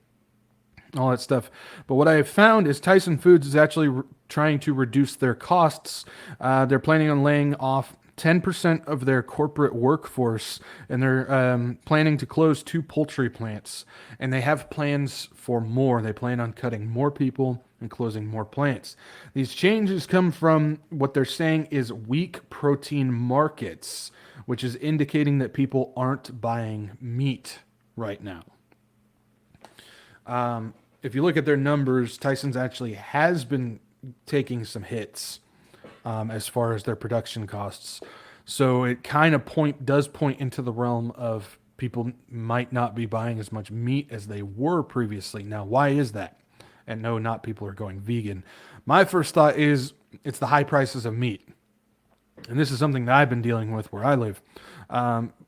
all that stuff. But what I have found is Tyson Foods is actually trying to reduce their costs. They're planning on laying off 10% of their corporate workforce, and they're planning to close 2 poultry plants. And they have plans for more. They plan on cutting more people and closing more plants. These changes come from what they're saying is weak protein markets, which is indicating that people aren't buying meat right now. If you look at their numbers, Tyson's actually has been taking some hits as far as their production costs. So it kind of does point into the realm of people might not be buying as much meat as they were previously. Now, why is that? And no, not people are going vegan. My first thought is it's the high prices of meat. And this is something that I've been dealing with where I live.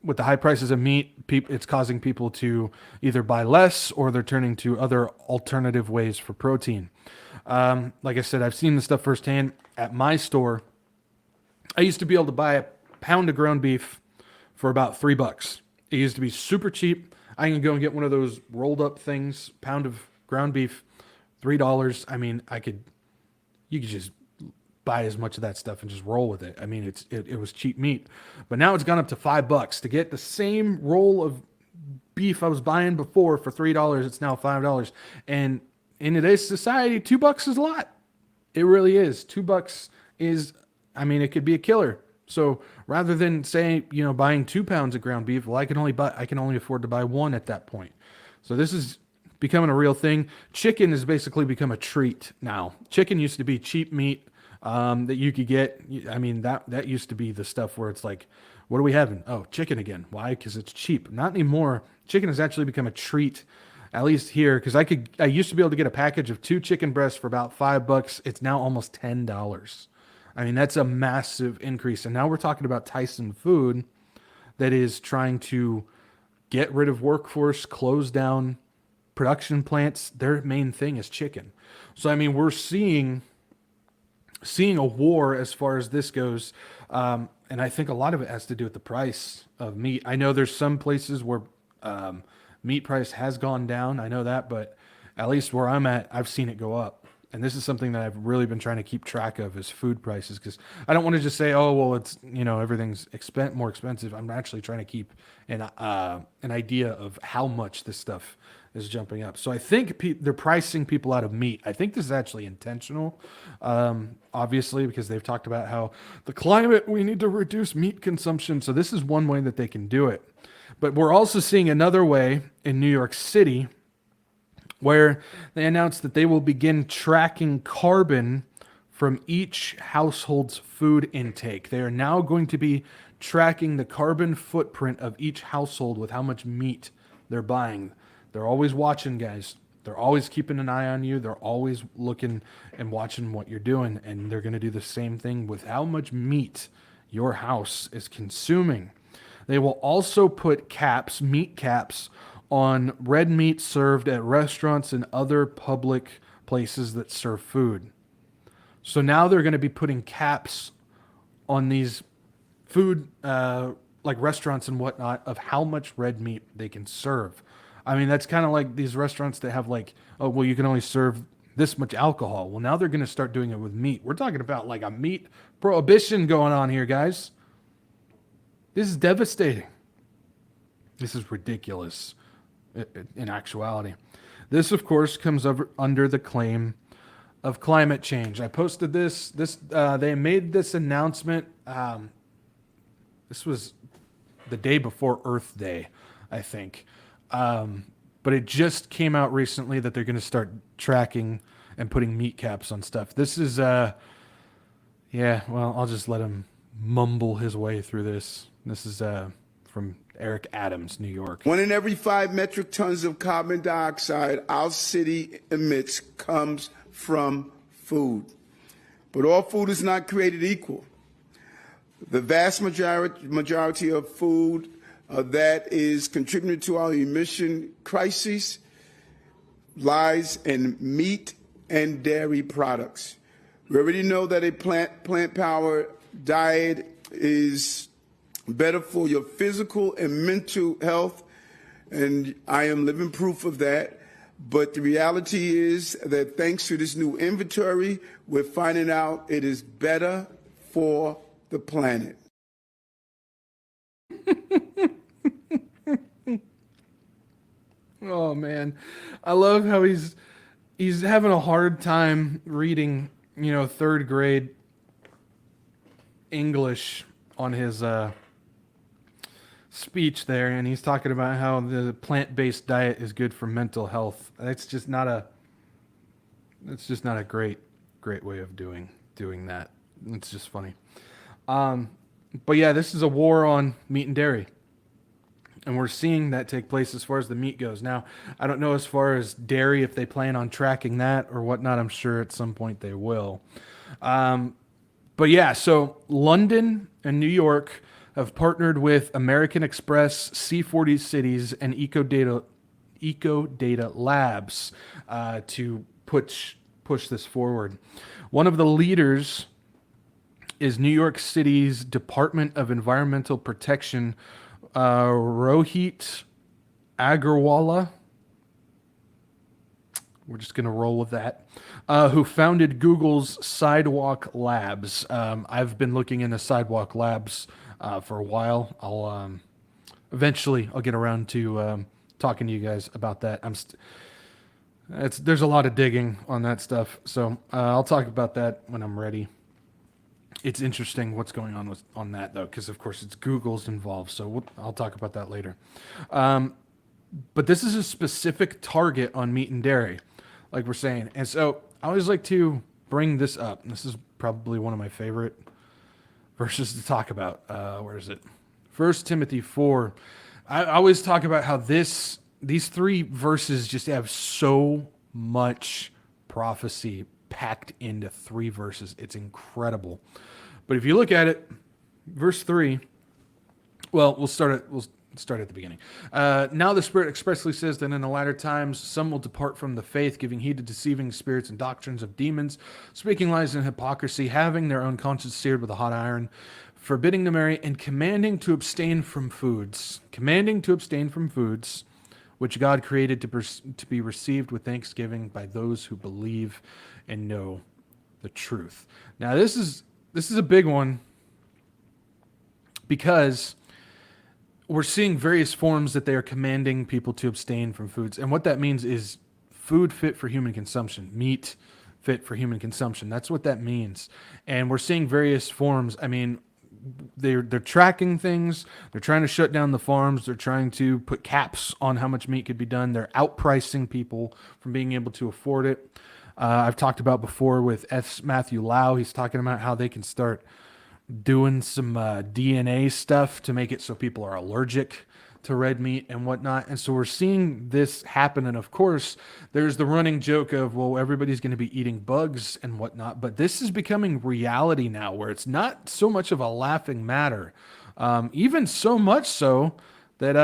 With the high prices of meat, it's causing people to either buy less or they're turning to other alternative ways for protein. Like I said, I've seen this stuff firsthand at my store. I used to be able to buy a pound of ground beef for about $3. It used to be super cheap. I can go and get one of those rolled up things, pound of ground beef, $3. I mean, you could just buy as much of that stuff and just roll with it. I mean, it was cheap meat, but now it's gone up to $5 to get the same roll of beef I was buying before for $3. It's now $5. And in today's society, $2 is a lot. It really is. $2 is, I mean, it could be a killer. So rather than say, buying 2 pounds of ground beef, well, I can only afford to buy 1 at that point. So this is becoming a real thing. Chicken has basically become a treat now. Chicken used to be cheap meat that you could get. I mean, that used to be the stuff where it's like, what are we having? Oh, chicken again. Why? Because it's cheap. Not anymore. Chicken has actually become a treat, at least here, because I used to be able to get a package of 2 chicken breasts for about $5. It's now almost $10. I mean, that's a massive increase. And now we're talking about Tyson Food that is trying to get rid of workforce, close down production plants. Their main thing is chicken. So, I mean, we're seeing a war as far as this goes. And I think a lot of it has to do with the price of meat. I know there's some places where meat price has gone down. I know that, but at least where I'm at, I've seen it go up. And this is something that I've really been trying to keep track of is food prices, because I don't want to just say, oh, well, it's, everything's more expensive. I'm actually trying to keep an idea of how much this stuff is jumping up. So I think they're pricing people out of meat. I think this is actually intentional, obviously, because they've talked about how the climate, we need to reduce meat consumption. So this is one way that they can do it. But we're also seeing another way in New York City where they announced that they will begin tracking carbon from each household's food intake. They are now going to be tracking the carbon footprint of each household with how much meat they're buying. They're always watching, guys. They're always keeping an eye on you. They're always looking and watching what you're doing. And they're going to do the same thing with how much meat your house is consuming. They will also put meat caps, on red meat served at restaurants and other public places that serve food. So now they're going to be putting caps on these food, like restaurants and whatnot, of how much red meat they can serve. I mean, that's kind of like these restaurants that have like, oh, well, you can only serve this much alcohol. Well, now they're going to start doing it with meat. We're talking about like a meat prohibition going on here, guys. This is devastating. This is ridiculous. In actuality, this of course comes under the claim of climate change. I posted this. They made this announcement. This was the day before Earth Day, I think. But it just came out recently that they're going to start tracking and putting meat caps on stuff. This is yeah, well, I'll just let him mumble his way through this. This is from Eric Adams, New York. 1 in every 5 metric tons of carbon dioxide our city emits comes from food. But all food is not created equal. The vast majority of food that is contributing to our emission crises lies in meat and dairy products. We already know that a plant-powered diet is better for your physical and mental health, and I am living proof of that. But the reality is that thanks to this new inventory, we're finding out it is better for the planet. Oh man, I love how he's having a hard time reading, you know, 3rd grade English on his speech there, and he's talking about how the plant-based diet is good for mental health. That's just not a great way of doing that. It's just funny. But yeah, this is a war on meat and dairy. And we're seeing that take place as far as the meat goes. Now, I don't know as far as dairy, if they plan on tracking that or whatnot. I'm sure at some point they will. But yeah, so London and New York have partnered with American Express, C40 Cities, and Ecodata Labs to push this forward. One of the leaders is New York City's Department of Environmental Protection, Rohit Agarwala. We're just going to roll with that. Who founded Google's Sidewalk Labs. I've been looking into Sidewalk Labs for a while. Eventually I'll get around to talking to you guys about that. There's a lot of digging on that stuff, so I'll talk about that when I'm ready. It's interesting what's going on that, though, because, of course, it's Google's involved, so I'll talk about that later. But this is a specific target on meat and dairy, like we're saying. And so I always like to bring this up. This is probably one of my favorite verses to talk about. Where is it? 1 Timothy 4. I always talk about how these 3 verses just have so much prophecy packed into 3 verses. It's incredible. But if you look at it, verse 3, well, we'll start at the beginning. Now the Spirit expressly says that in the latter times some will depart from the faith, giving heed to deceiving spirits and doctrines of demons, speaking lies and hypocrisy, having their own conscience seared with a hot iron, forbidding to marry, and commanding to abstain from foods, which God created to be received with thanksgiving by those who believe and know the truth. Now this is a big one, because we're seeing various forms that they are commanding people to abstain from foods. And what that means is food fit for human consumption, meat fit for human consumption. That's what that means. And we're seeing various forms. I mean, they're tracking things. They're trying to shut down the farms. They're trying to put caps on how much meat could be done. They're outpricing people from being able to afford it. I've talked about before with S. Matthew Lau. He's talking about how they can start doing some DNA stuff to make it so people are allergic to red meat and whatnot. And so we're seeing this happen. And of course, there's the running joke of, well, everybody's going to be eating bugs and whatnot. But this is becoming reality now, where it's not so much of a laughing matter. Even so much so that,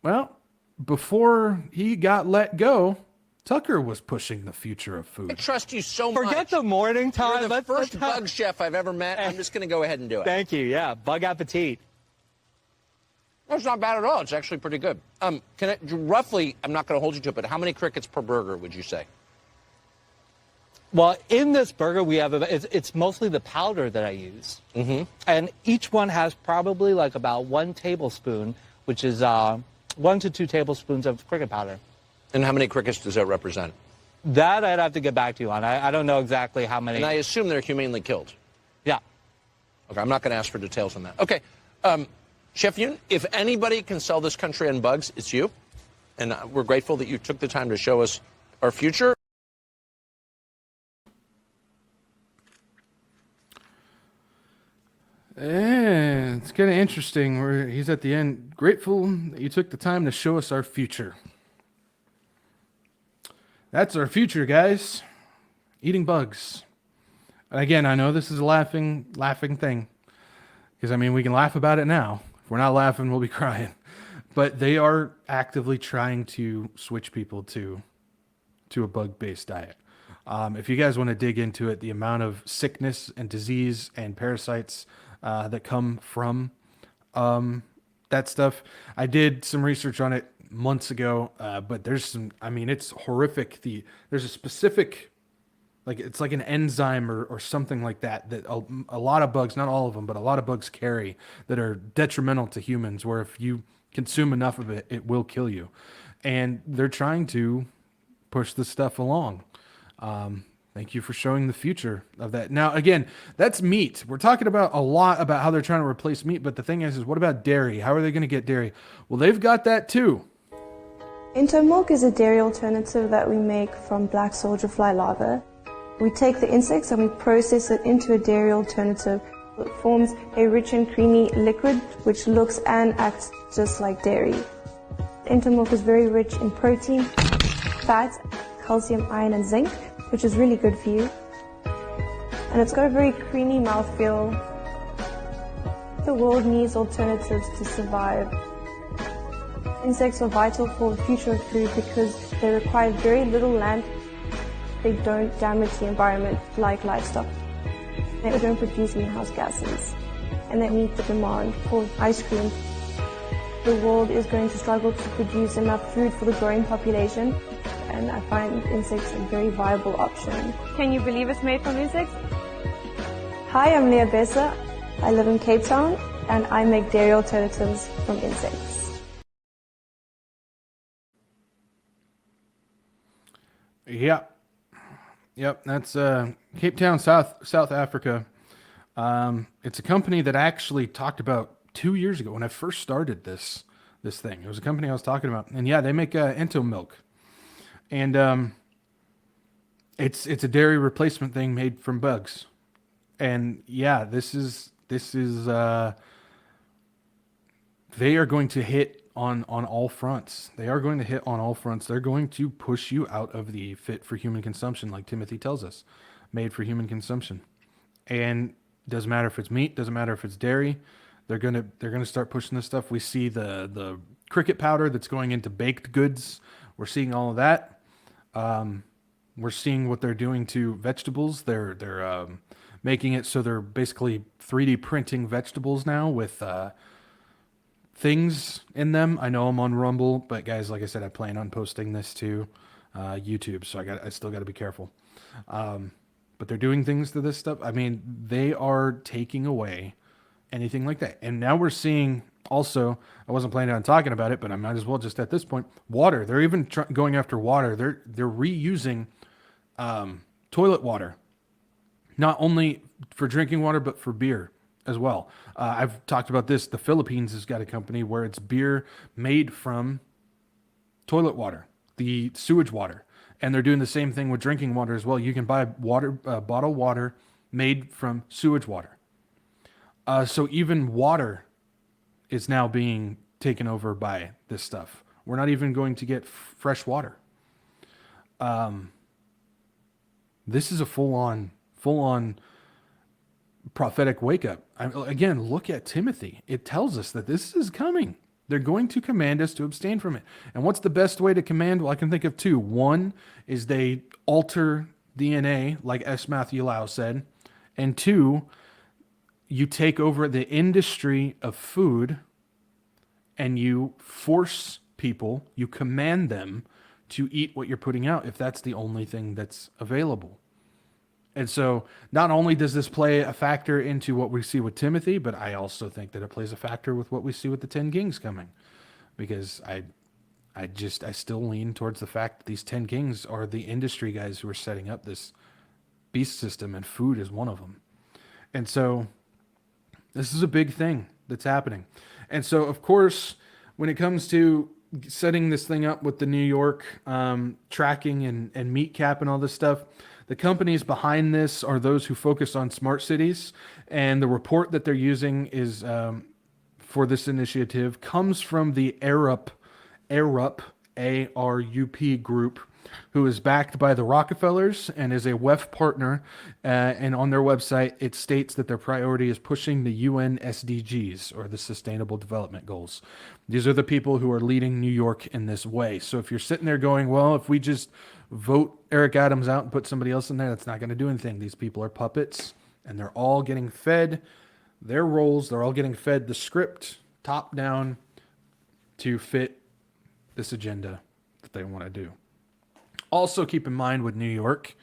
well, before he got let go, Tucker was pushing the future of food. I trust you so much. Forget the morning time. You're the first bug chef I've ever met. I'm just going to go ahead and do it. Thank you. Yeah, bug appetit. That's not bad at all. It's actually pretty good. Roughly, I'm not going to hold you to it, but how many crickets per burger would you say? Well, in this burger, we have it's mostly the powder that I use. Mm-hmm. And each one has probably like about 1 tablespoon, which is 1 to 2 tablespoons of cricket powder. And how many crickets does that represent? That I'd have to get back to you on. I don't know exactly how many. And I assume they're humanely killed. Yeah. Okay, I'm not going to ask for details on that. Okay, Chef Yoon, if anybody can sell this country on bugs, it's you. And we're grateful that you took the time to show us our future. It's kind of interesting where he's at the end. Grateful that you took the time to show us our future. That's our future, guys. Eating bugs. And again, I know this is a laughing thing. Because, I mean, we can laugh about it now. If we're not laughing, we'll be crying. But they are actively trying to switch people to a bug-based diet. If you guys want to dig into it, the amount of sickness and disease and parasites that come from that stuff. I did some research on it months ago, but there's some, I mean, it's horrific. There's a specific, like, it's like an enzyme or something like that, that a lot of bugs, not all of them, but a lot of bugs carry that are detrimental to humans, where if you consume enough of it, it will kill you. And they're trying to push this stuff along. Thank you for showing the future of that. Now, again, that's meat. We're talking about a lot about how they're trying to replace meat, but the thing is what about dairy? How are they going to get dairy? Well, they've got that too. Entomilk is a dairy alternative that we make from black soldier fly larvae. We take the insects and we process it into a dairy alternative. It forms a rich and creamy liquid which looks and acts just like dairy. Entomilk is very rich in protein, fat, calcium, iron and zinc, which is really good for you. And it's got a very creamy mouthfeel. The world needs alternatives to survive. Insects are vital for the future of food because they require very little land. They don't damage the environment like livestock. They don't produce greenhouse gases. And they meet the demand for ice cream. The world is going to struggle to produce enough food for the growing population. And I find insects a very viable option. Can you believe it's made from insects? Hi, I'm Leah Bessa. I live in Cape Town and I make dairy alternatives from insects. Yep, that's Cape Town, South Africa. It's a company that I actually talked about 2 years ago when I first started this thing. It was a company I was talking about. And yeah, they make Entomilk. And it's a dairy replacement thing made from bugs. And yeah, this is they are going to hit on all fronts. They are going to hit on all fronts. They're going to push you out of the fit for human consumption, like Timothy tells us, made for human consumption. And doesn't matter if it's meat, doesn't matter if it's dairy. They're gonna start pushing this stuff. We see the cricket powder that's going into baked goods. We're seeing all of that. We're seeing what they're doing to vegetables. They're making it so they're basically 3D printing vegetables now with things in them. I know I'm on Rumble, but guys, like I said, I plan on posting this to YouTube, so I still got to be careful. But they're doing things to this stuff. I mean, they are taking away anything like that. And now we're seeing also, I wasn't planning on talking about it, but I might as well just at this point, water. They're even going after water. They're reusing toilet water, not only for drinking water, but for beer as well. I've talked about this. The Philippines has got a company where it's beer made from toilet water, the sewage water. And they're doing the same thing with drinking water as well. You can buy bottled water made from sewage water. So even water is now being taken over by this stuff. We're not even going to get fresh water. This is a full-on prophetic wake-up. Again, look at Timothy. It tells us that this is coming. They're going to command us to abstain from it. And what's the best way to command? Well, I can think of two. One is they alter DNA, like S. Matthew Lau said. And two, you take over the industry of food and you force people, you command them to eat what you're putting out if that's the only thing that's available. And so not only does this play a factor into what we see with Timothy, but I also think that it plays a factor with what we see with the 10 kings coming. Because I still lean towards the fact that these 10 kings are the industry guys who are setting up this beast system, and food is one of them. And so this is a big thing that's happening. And so, of course, when it comes to setting this thing up with the New York tracking and meat cap and all this stuff, The companies behind this are those who focus on smart cities, and the report that they're using is for this initiative comes from the ARUP A-R-U-P group, who is backed by the Rockefellers and is a WEF partner. And on their website, it states that their priority is pushing the UN SDGs, or the Sustainable Development Goals. These are the people who are leading New York in this way. So if you're sitting there going, well, if we just vote Eric Adams out and put somebody else in there, that's not going to do anything. These people are puppets, and they're all getting fed their roles. They're all getting fed the script top down to fit this agenda that they want to do. Also keep in mind with New York,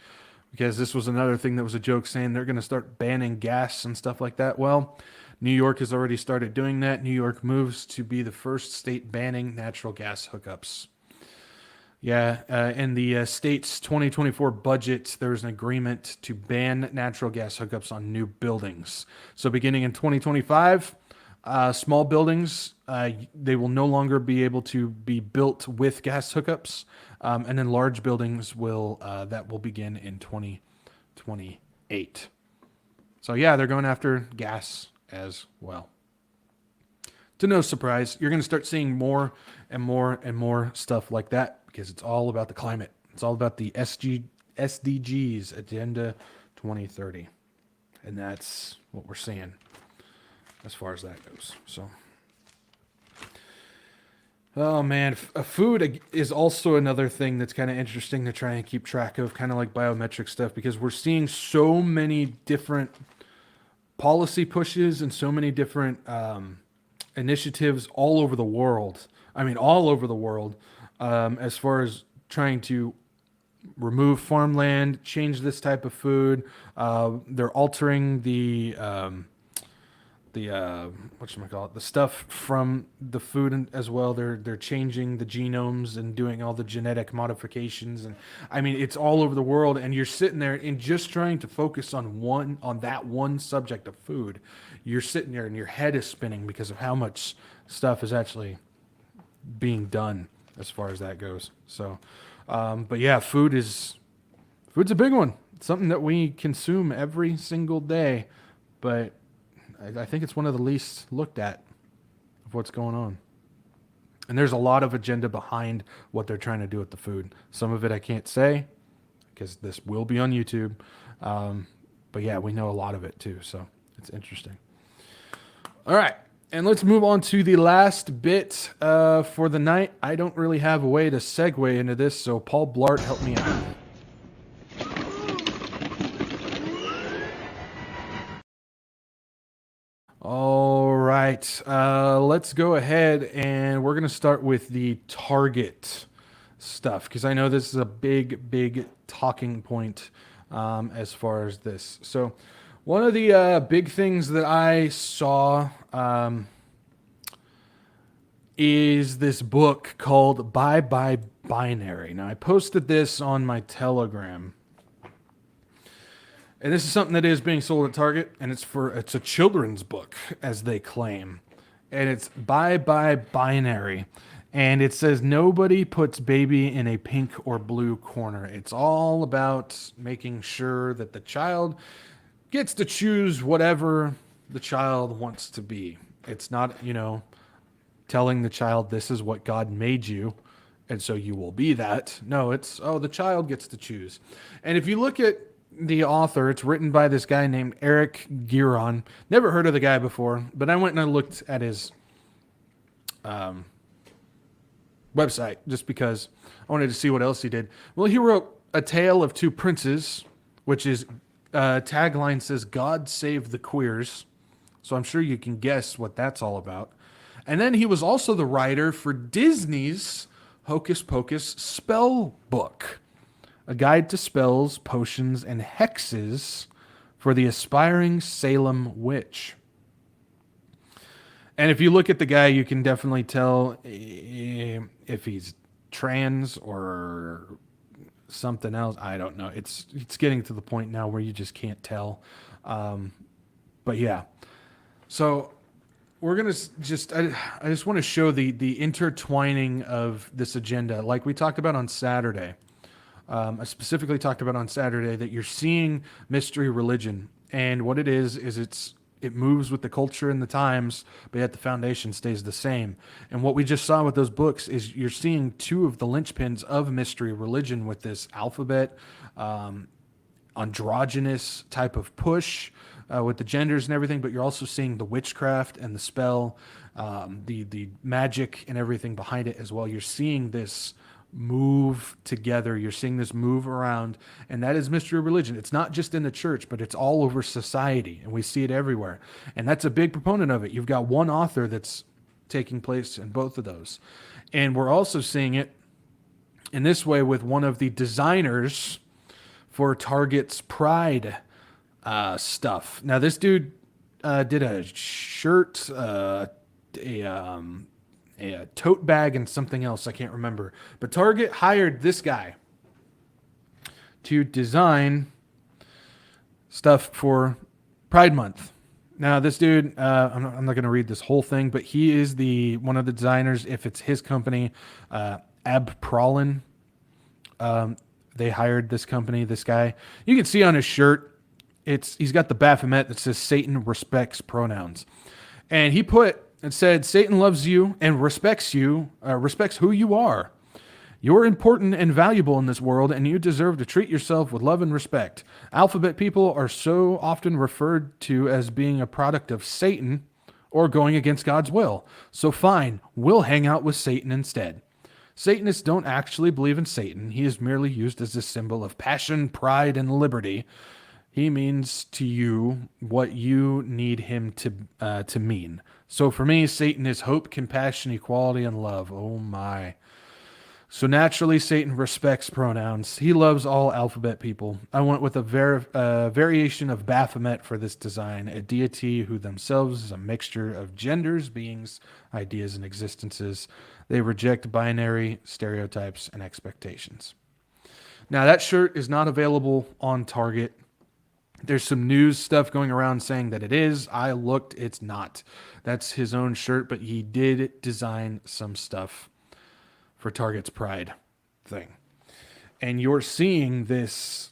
because this was another thing that was a joke, saying they're going to start banning gas and stuff like that. Well, New York has already started doing that. New York moves to be the first state banning natural gas hookups. Yeah, in the state's 2024 budget, there's an agreement to ban natural gas hookups on new buildings. So beginning in 2025, small buildings, they will no longer be able to be built with gas hookups. And then large buildings that will begin in 2028. So yeah, they're going after gas as well. To no surprise, you're going to start seeing more and more and more stuff like that, because it's all about the climate. It's all about the SDGs, Agenda 2030. And that's what we're seeing as far as that goes. So, oh man, food is also another thing that's kind of interesting to try and keep track of, kind of like biometric stuff, because we're seeing so many different policy pushes and so many different initiatives all over the world. I mean, all over the world, as far as trying to remove farmland, change this type of food. They're altering the whatchamacallit, the stuff from the food as well. They're changing the genomes and doing all the genetic modifications, and I mean, it's all over the world. And you're sitting there and just trying to focus on that one subject of food. You're sitting there and your head is spinning because of how much stuff is actually being done as far as that goes. So, but yeah, food's a big one. It's something that we consume every single day, but I think it's one of the least looked at of what's going on. And there's a lot of agenda behind what they're trying to do with the food. Some of it I can't say because this will be on YouTube. But yeah, we know a lot of it too. So it's interesting. All right. And let's move on to the last bit for the night. I don't really have a way to segue into this, so Paul Blart, help me out. All right, let's go ahead and we're going to start with the Target stuff, because I know this is a big talking point as far as this. So one of the big things that I saw is this book called Bye Bye Binary. Now, I posted this on my Telegram. And this is something that is being sold at Target, and it's a children's book, as they claim. And it's Bye Bye Binary. And it says nobody puts baby in a pink or blue corner. It's all about making sure that the child gets to choose whatever the child wants to be. It's not, telling the child this is what God made you, and so you will be that. No, it's, the child gets to choose. And if you look at the author, it's written by this guy named Eric Giron. Never heard of the guy before, but I went and I looked at his website just because I wanted to see what else he did. Well, he wrote A Tale of Two Princes, which is tagline says God Save the Queers. So I'm sure you can guess what that's all about. And then he was also the writer for Disney's Hocus Pocus spell book, a guide to spells, potions, and hexes for the aspiring Salem witch. And if you look at the guy, you can definitely tell if he's trans or something else. I don't know. It's getting to the point now where you just can't tell. But yeah. So we're going to I just want to show the intertwining of this agenda. Like we talked about on Saturday. I specifically talked about on Saturday that you're seeing mystery religion, and what it is it moves with the culture and the times, but yet the foundation stays the same. And what we just saw with those books is you're seeing two of the linchpins of mystery religion with this alphabet, androgynous type of push with the genders and everything, but you're also seeing the witchcraft and the spell, the magic and everything behind it as well. You're seeing this move together. You're seeing this move around, and that is mystery religion. It's not just in the church, but it's all over society, and we see it everywhere. And that's a big proponent of it. You've got one author that's taking place in both of those. And we're also seeing it in this way with one of the designers for Target's Pride stuff. Now, this dude did a shirt, a tote bag, and something else. I can't remember. But Target hired this guy to design stuff for Pride Month. Now, this dude, I'm not going to read this whole thing, but he is one of the designers. If it's his company, Ab Prolin, they hired this company, this guy. You can see on his shirt, he's got the Baphomet that says Satan respects pronouns. And it said, Satan loves you and respects who you are. You're important and valuable in this world, and you deserve to treat yourself with love and respect. Alphabet people are so often referred to as being a product of Satan or going against God's will. So fine, we'll hang out with Satan instead. Satanists don't actually believe in Satan. He is merely used as a symbol of passion, pride, and liberty. He means to you what you need him to mean. So for me, Satan is hope, compassion, equality, and love. Oh my. So naturally, Satan respects pronouns. He loves all alphabet people. I went with a variation of Baphomet for this design, a deity who themselves is a mixture of genders, beings, ideas, and existences. They reject binary stereotypes and expectations. Now, that shirt is not available on Target. There's some news stuff going around saying that it is. I looked, it's not. That's his own shirt, but he did design some stuff for Target's Pride thing. And you're seeing this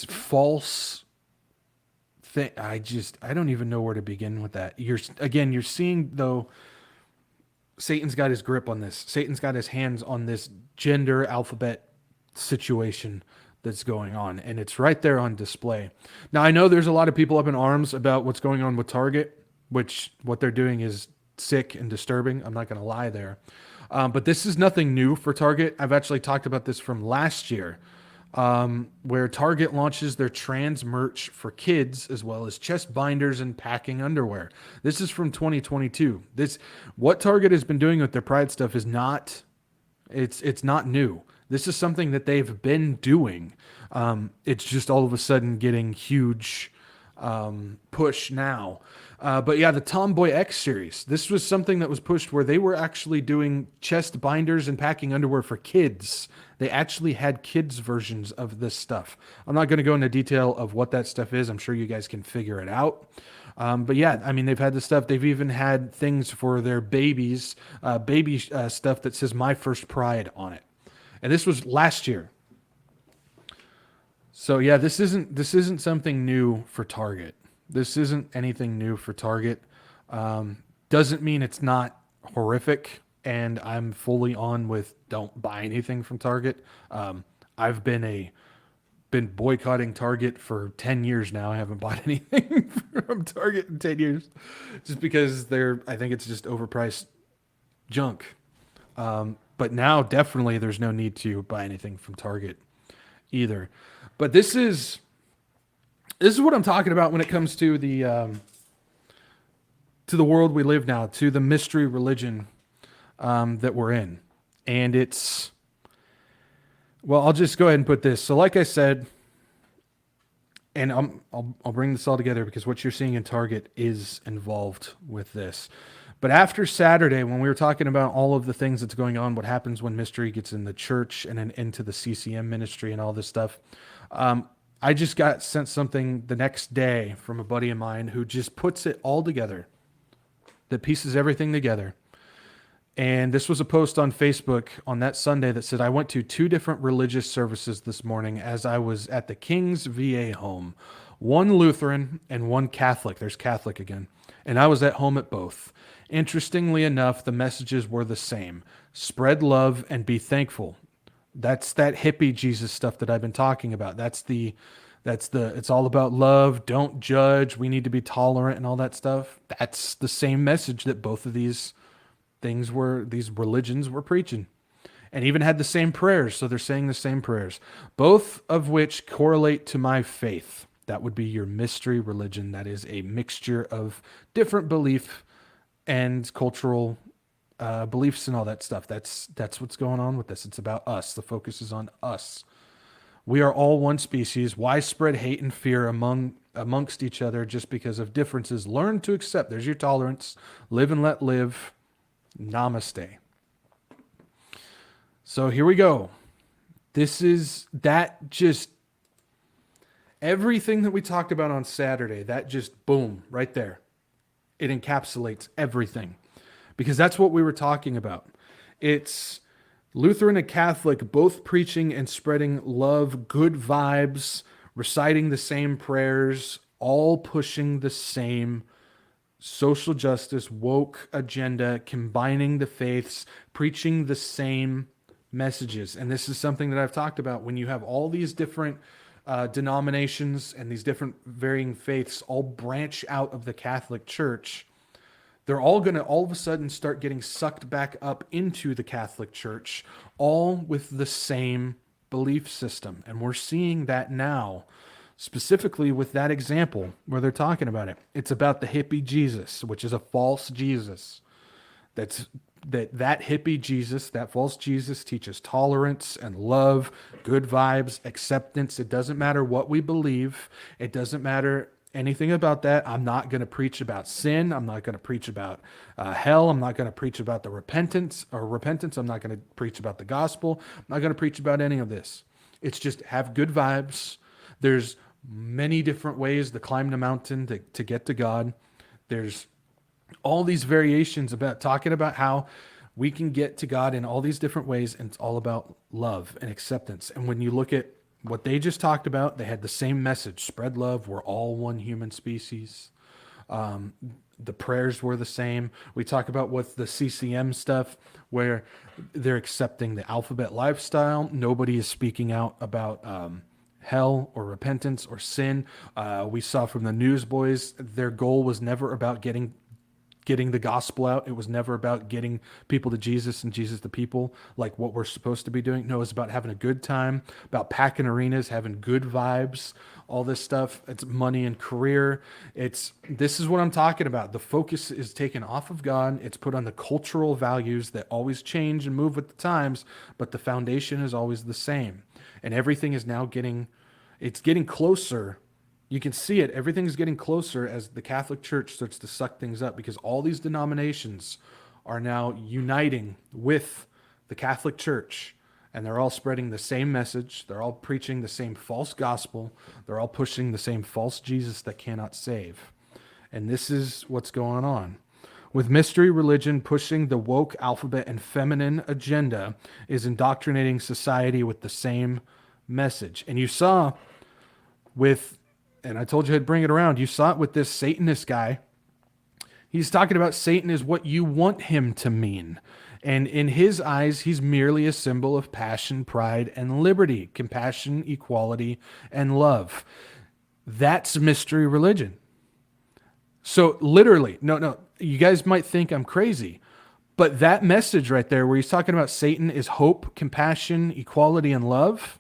false thing. I don't even know where to begin with that. You're seeing, though, Satan's got his grip on this. Satan's got his hands on this gender alphabet situation that's going on, and it's right there on display. Now, I know there's a lot of people up in arms about what's going on with Target, which what they're doing is sick and disturbing. I'm not going to lie there. But this is nothing new for Target. I've actually talked about this from last year, where Target launches their trans merch for kids, as well as chest binders and packing underwear. This is from 2022. What Target has been doing with their Pride stuff is not new. This is something that they've been doing. It's just all of a sudden getting huge push now. But yeah, the Tomboy X series, this was something that was pushed where they were actually doing chest binders and packing underwear for kids. They actually had kids versions of this stuff. I'm not going to go into detail of what that stuff is. I'm sure you guys can figure it out. But yeah, I mean, they've had this stuff. They've even had things for their babies, stuff that says My First Pride on it. And this was last year. So yeah, this isn't something new for Target. This isn't anything new for Target. Doesn't mean it's not horrific, and I'm fully on with don't buy anything from Target. I've been boycotting Target for 10 years now. I haven't bought anything from Target in 10 years, just because I think it's just overpriced junk. But now definitely there's no need to buy anything from Target either. But this is what I'm talking about when it comes to the world we live now, to the mystery religion that we're in. And I'll just go ahead and put this. So like I said, and I'll bring this all together because what you're seeing in Target is involved with this. But after Saturday, when we were talking about all of the things that's going on, what happens when mystery gets in the church and then into the CCM ministry and all this stuff, I just got sent something the next day from a buddy of mine who just puts it all together, that pieces everything together. And this was a post on Facebook on that Sunday that said, I went to 2 different religious services this morning as I was at the King's VA home. One Lutheran and one Catholic. There's Catholic again. And I was at home at both. Interestingly enough, the messages were the same. Spread love and be thankful. That's that hippie Jesus stuff that I've been talking about. It's all about love. Don't judge. We need to be tolerant and all that stuff. That's the same message that both of these religions were preaching, and even had the same prayers. So they're saying the same prayers, both of which correlate to my faith. That would be your mystery religion. That is a mixture of different belief and cultural beliefs and all that stuff. That's what's going on with this. It's about us. The focus is on us. We are all one species. Why spread hate and fear amongst each other just because of differences? Learn to accept. There's your tolerance. Live and let live. Namaste. So here we go. This is everything that we talked about on Saturday, that just boom, right there. It encapsulates everything, because that's what we were talking about. It's Lutheran and Catholic both preaching and spreading love, good vibes, reciting the same prayers, all pushing the same social justice, woke agenda, combining the faiths, preaching the same messages. And this is something that I've talked about. When you have all these different denominations and these different varying faiths all branch out of the Catholic Church, they're all going to all of a sudden start getting sucked back up into the Catholic Church, all with the same belief system. And we're seeing that now, specifically with that example where they're talking about it. It's about the hippie Jesus, which is a false Jesus. That hippie Jesus, that false Jesus, teaches tolerance and love, good vibes, acceptance. It doesn't matter what we believe. It doesn't matter anything about that. I'm not going to preach about sin. I'm not going to preach about hell. I'm not going to preach about the repentance. I'm not going to preach about the gospel. I'm not going to preach about any of this. It's just have good vibes. There's many different ways to climb the mountain to get to God. There's all these variations about talking about how we can get to God in all these different ways, and it's all about love and acceptance. And when you look at what they just talked about, they had the same message: spread love. We're all one human species. The prayers were the same. We talk about with the CCM stuff, where they're accepting the alphabet lifestyle. Nobody is speaking out about hell or repentance or sin. We saw from the Newsboys, their goal was never about getting the gospel out. It was never about getting people to Jesus and Jesus to people, like what we're supposed to be doing. No, it's about having a good time, about packing arenas, having good vibes, all this stuff. It's money and career. This is what I'm talking about. The focus is taken off of God. It's put on the cultural values that always change and move with the times, but the foundation is always the same. And everything is now getting closer. You can see it. Everything's getting closer as the Catholic Church starts to suck things up, because all these denominations are now uniting with the Catholic Church, and they're all spreading the same message. They're all preaching the same false gospel. They're all pushing the same false Jesus that cannot save. And this is what's going on. With mystery religion pushing the woke alphabet and feminine agenda is indoctrinating society with the same message. And you saw and I told you I'd bring it around. You saw it with this Satanist guy. He's talking about Satan is what you want him to mean. And in his eyes, he's merely a symbol of passion, pride, and liberty, compassion, equality, and love. That's mystery religion. So literally, no, you guys might think I'm crazy, but that message right there where he's talking about Satan is hope, compassion, equality, and love,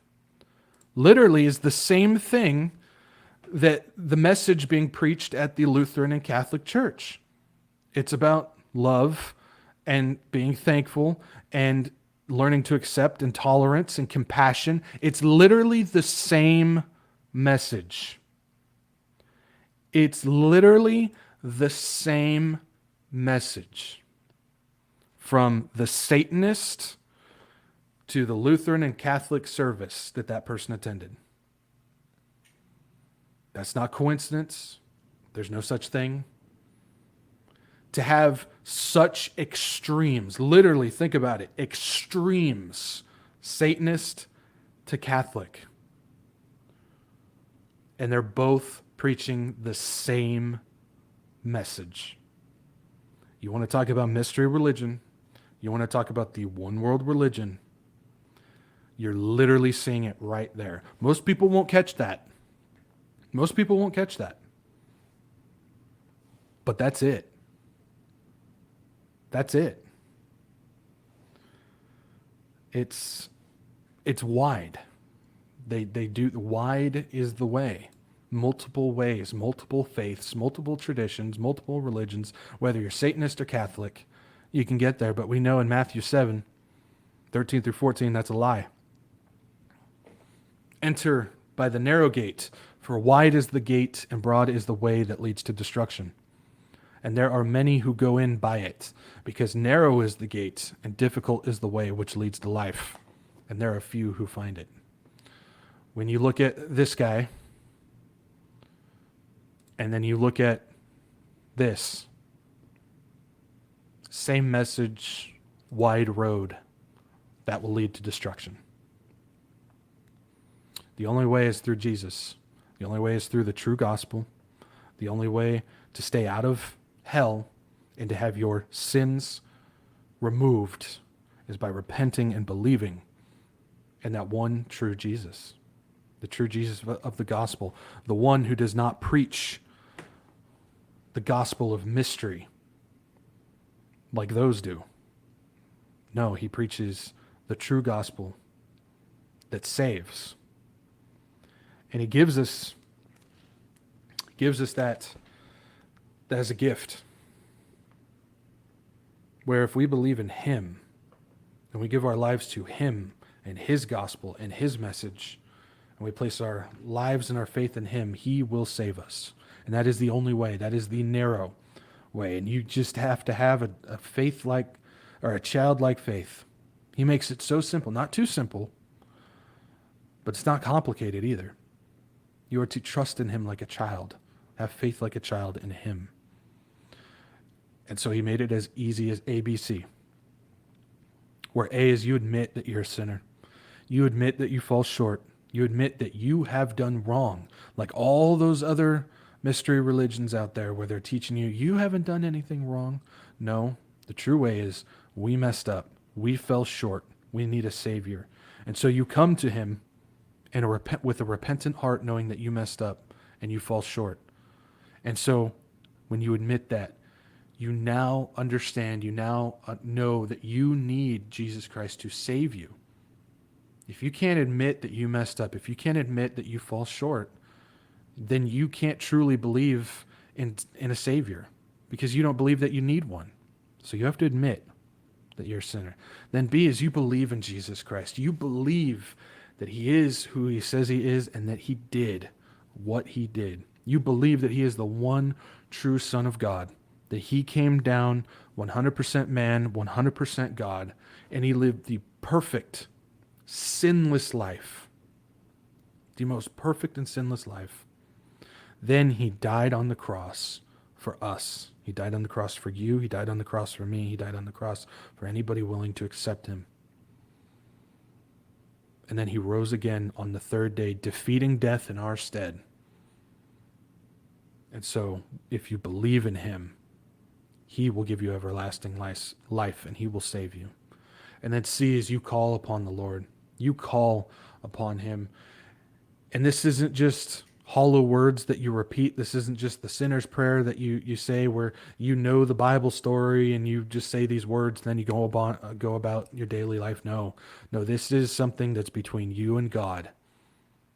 literally is the same thing that the message being preached at the Lutheran and Catholic Church. It's about love and being thankful and learning to accept and tolerance and compassion. It's literally the same message. It's literally the same message from the Satanist to the Lutheran and Catholic service that person attended. That's not coincidence. There's no such thing. to have such extremes. Literally, think about it. Extremes. Satanist to Catholic. And they're both preaching the same message. You want to talk about mystery religion? You want to talk about the one world religion? You're literally seeing it right there. Most people won't catch that. Most people won't catch that. But that's it. That's it. It's wide. They do, wide is the way. Multiple ways, multiple faiths, multiple traditions, multiple religions, whether you're Satanist or Catholic, you can get there. But we know in Matthew 7, 13 through 14, that's a lie. Enter by the narrow gate, for wide is the gate and broad is the way that leads to destruction. And there are many who go in by it, because narrow is the gate and difficult is the way which leads to life. And there are few who find it. When you look at this guy, and then you look at this, same message, wide road, that will lead to destruction. The only way is through Jesus. The only way is through the true gospel. The only way to stay out of hell and to have your sins removed is by repenting and believing in that one true Jesus. The true Jesus of the gospel. The one who does not preach the gospel of mystery like those do. No, he preaches the true gospel that saves. And he gives us that as a gift. Where if we believe in him, and we give our lives to him and his gospel and his message, and we place our lives and our faith in him, he will save us. And that is the only way. That is the narrow way. And you just have to have a faith like, or a childlike faith. He makes it so simple. Not too simple, but it's not complicated either. You are to trust in him like a child. Have faith like a child in him. And so he made it as easy as ABC. Where A is you admit that you're a sinner. You admit that you fall short. You admit that you have done wrong. Like all those other mystery religions out there where they're teaching you, you haven't done anything wrong. No, the true way is we messed up. We fell short. We need a Savior. And so you come to him with a repentant heart, knowing that you messed up and you fall short. And so when you admit that, you now understand, you now know that you need Jesus Christ to save you. If you can't admit that you messed up, if you can't admit that you fall short, then you can't truly believe in a Savior, because you don't believe that you need one. So you have to admit that you're a sinner. Then B is you believe in Jesus Christ. You believe that he is who he says he is and that he did what he did. You believe that he is the one true Son of God, that he came down 100% man, 100% God, and he lived the perfect, sinless life, the most perfect and sinless life. Then he died on the cross for us. He died on the cross for you. He died on the cross for me. He died on the cross for anybody willing to accept him. And then he rose again on the third day, defeating death in our stead. And so, if you believe in him, he will give you everlasting life, and he will save you. And then C is you call upon the Lord. You call upon him. And this isn't just hollow words that you repeat. This isn't just the sinner's prayer that you say where you know the Bible story and you just say these words and then you go about your daily life. No, this is something that's between you and God.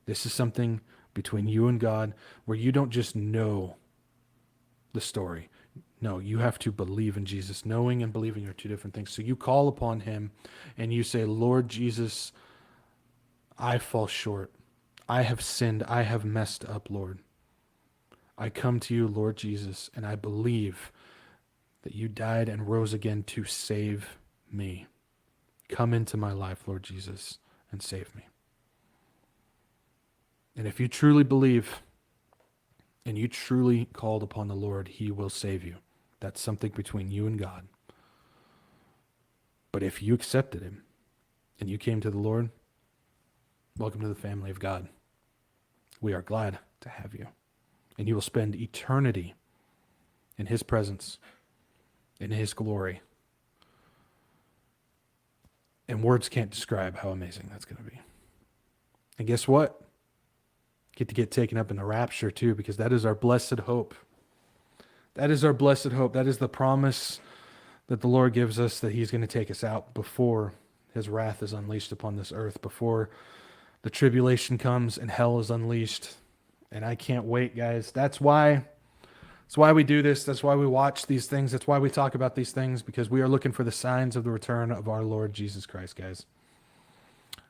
This is something between you and God where you don't just know the story. No, you have to believe in Jesus. Knowing and believing are two different things. So you call upon him and you say, Lord Jesus, I fall short. I have sinned. I have messed up, Lord. I come to you, Lord Jesus, and I believe that you died and rose again to save me. Come into my life, Lord Jesus, and save me. And if you truly believe and you truly called upon the Lord, he will save you. That's something between you and God. But if you accepted him and you came to the Lord, welcome to the family of God. We are glad to have you. And you will spend eternity in his presence, in his glory. And words can't describe how amazing that's going to be. And guess what? Get to get taken up in the rapture too, because that is our blessed hope. That is our blessed hope. That is the promise that the Lord gives us, that he's going to take us out before his wrath is unleashed upon this earth, before the tribulation comes and hell is unleashed. And I can't wait, guys. That's why we do this. That's why we watch these things. That's why we talk about these things, because we are looking for the signs of the return of our Lord Jesus Christ, guys.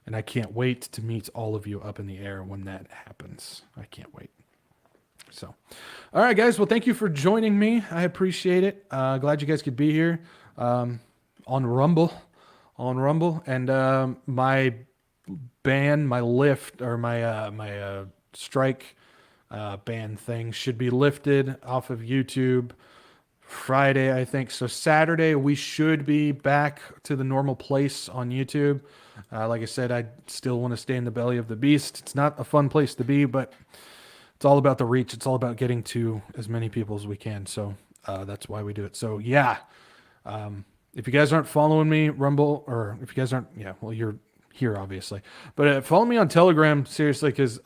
And I can't wait to meet all of you up in the air when that happens. I can't wait. So, all right, guys. Well, thank you for joining me. I appreciate it. Glad you guys could be here on Rumble. And my ban, my lift, or my strike ban thing should be lifted off of YouTube Friday, I think. So Saturday, we should be back to the normal place on YouTube. Like I said, I still want to stay in the belly of the beast. It's not a fun place to be, but it's all about the reach. It's all about getting to as many people as we can. So that's why we do it. So yeah, if you guys aren't following me, Rumble, or if you guys aren't, well, you're here obviously, but follow me on Telegram, seriously, because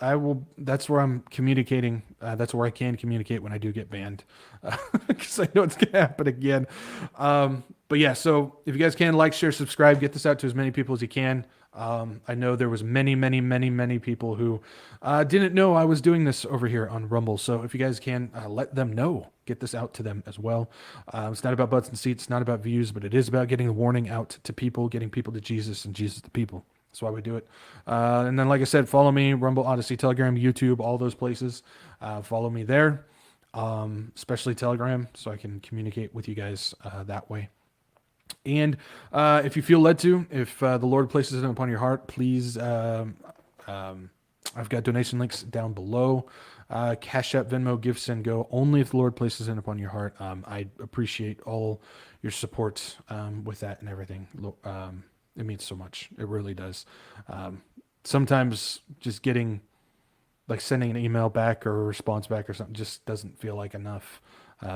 that's where I'm communicating. That's where I can communicate when I do get banned, because I know it's gonna happen again. But yeah, so if you guys can, like, share, subscribe, get this out to as many people as you can. I know there was many people who didn't know I was doing this over here on Rumble. So if you guys can, let them know, get this out to them as well. It's not about butts and seats, it's not about views, but it is about getting the warning out to people, getting people to Jesus and Jesus to people. That's why we do it. And then, like I said, follow me, Rumble, Odyssey, Telegram, YouTube, all those places. Follow me there, especially Telegram, so I can communicate with you guys that way. And if you feel led to, if the Lord places it upon your heart, please, I've got donation links down below. CashApp, Venmo, Give, Send, Go. Only if the Lord places it upon your heart. I appreciate all your support with that and everything. It means so much. It really does. Sometimes just getting, like, sending an email back or a response back or something just doesn't feel like enough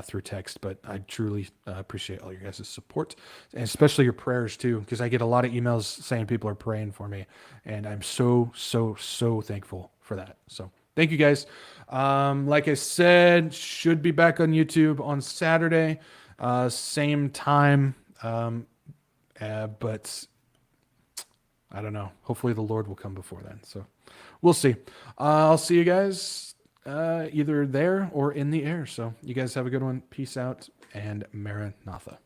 through text, but I truly appreciate all your guys' support, and especially your prayers too, because I get a lot of emails saying people are praying for me, and I'm so thankful for that. So thank you guys. Like I said, should be back on YouTube on Saturday, same time, but I don't know. Hopefully the Lord will come before then. So we'll see. I'll see you guys either there or in the air. So you guys have a good one. Peace out and Maranatha.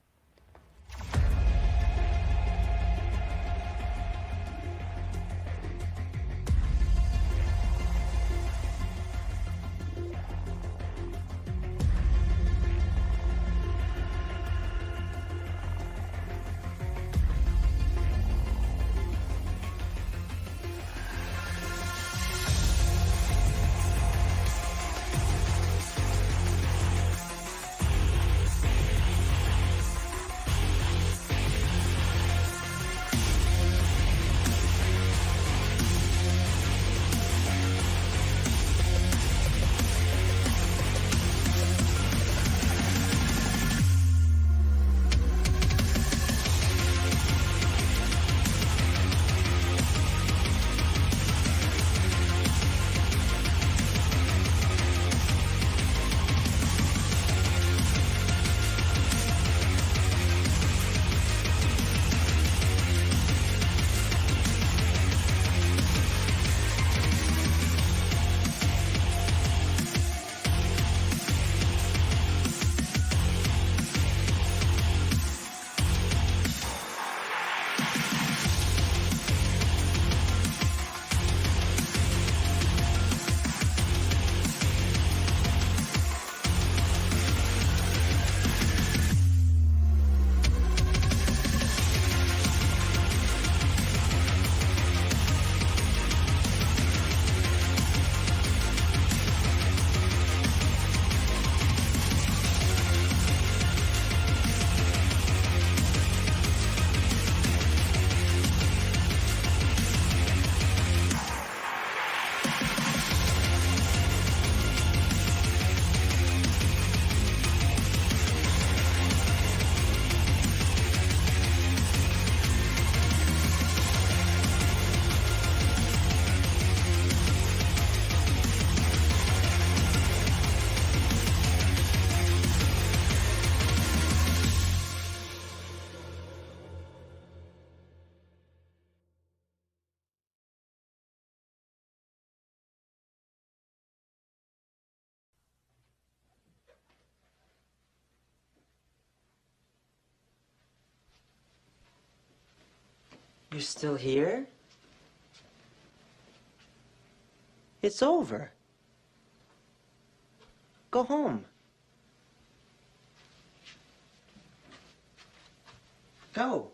You're still here? It's over. Go home. Go.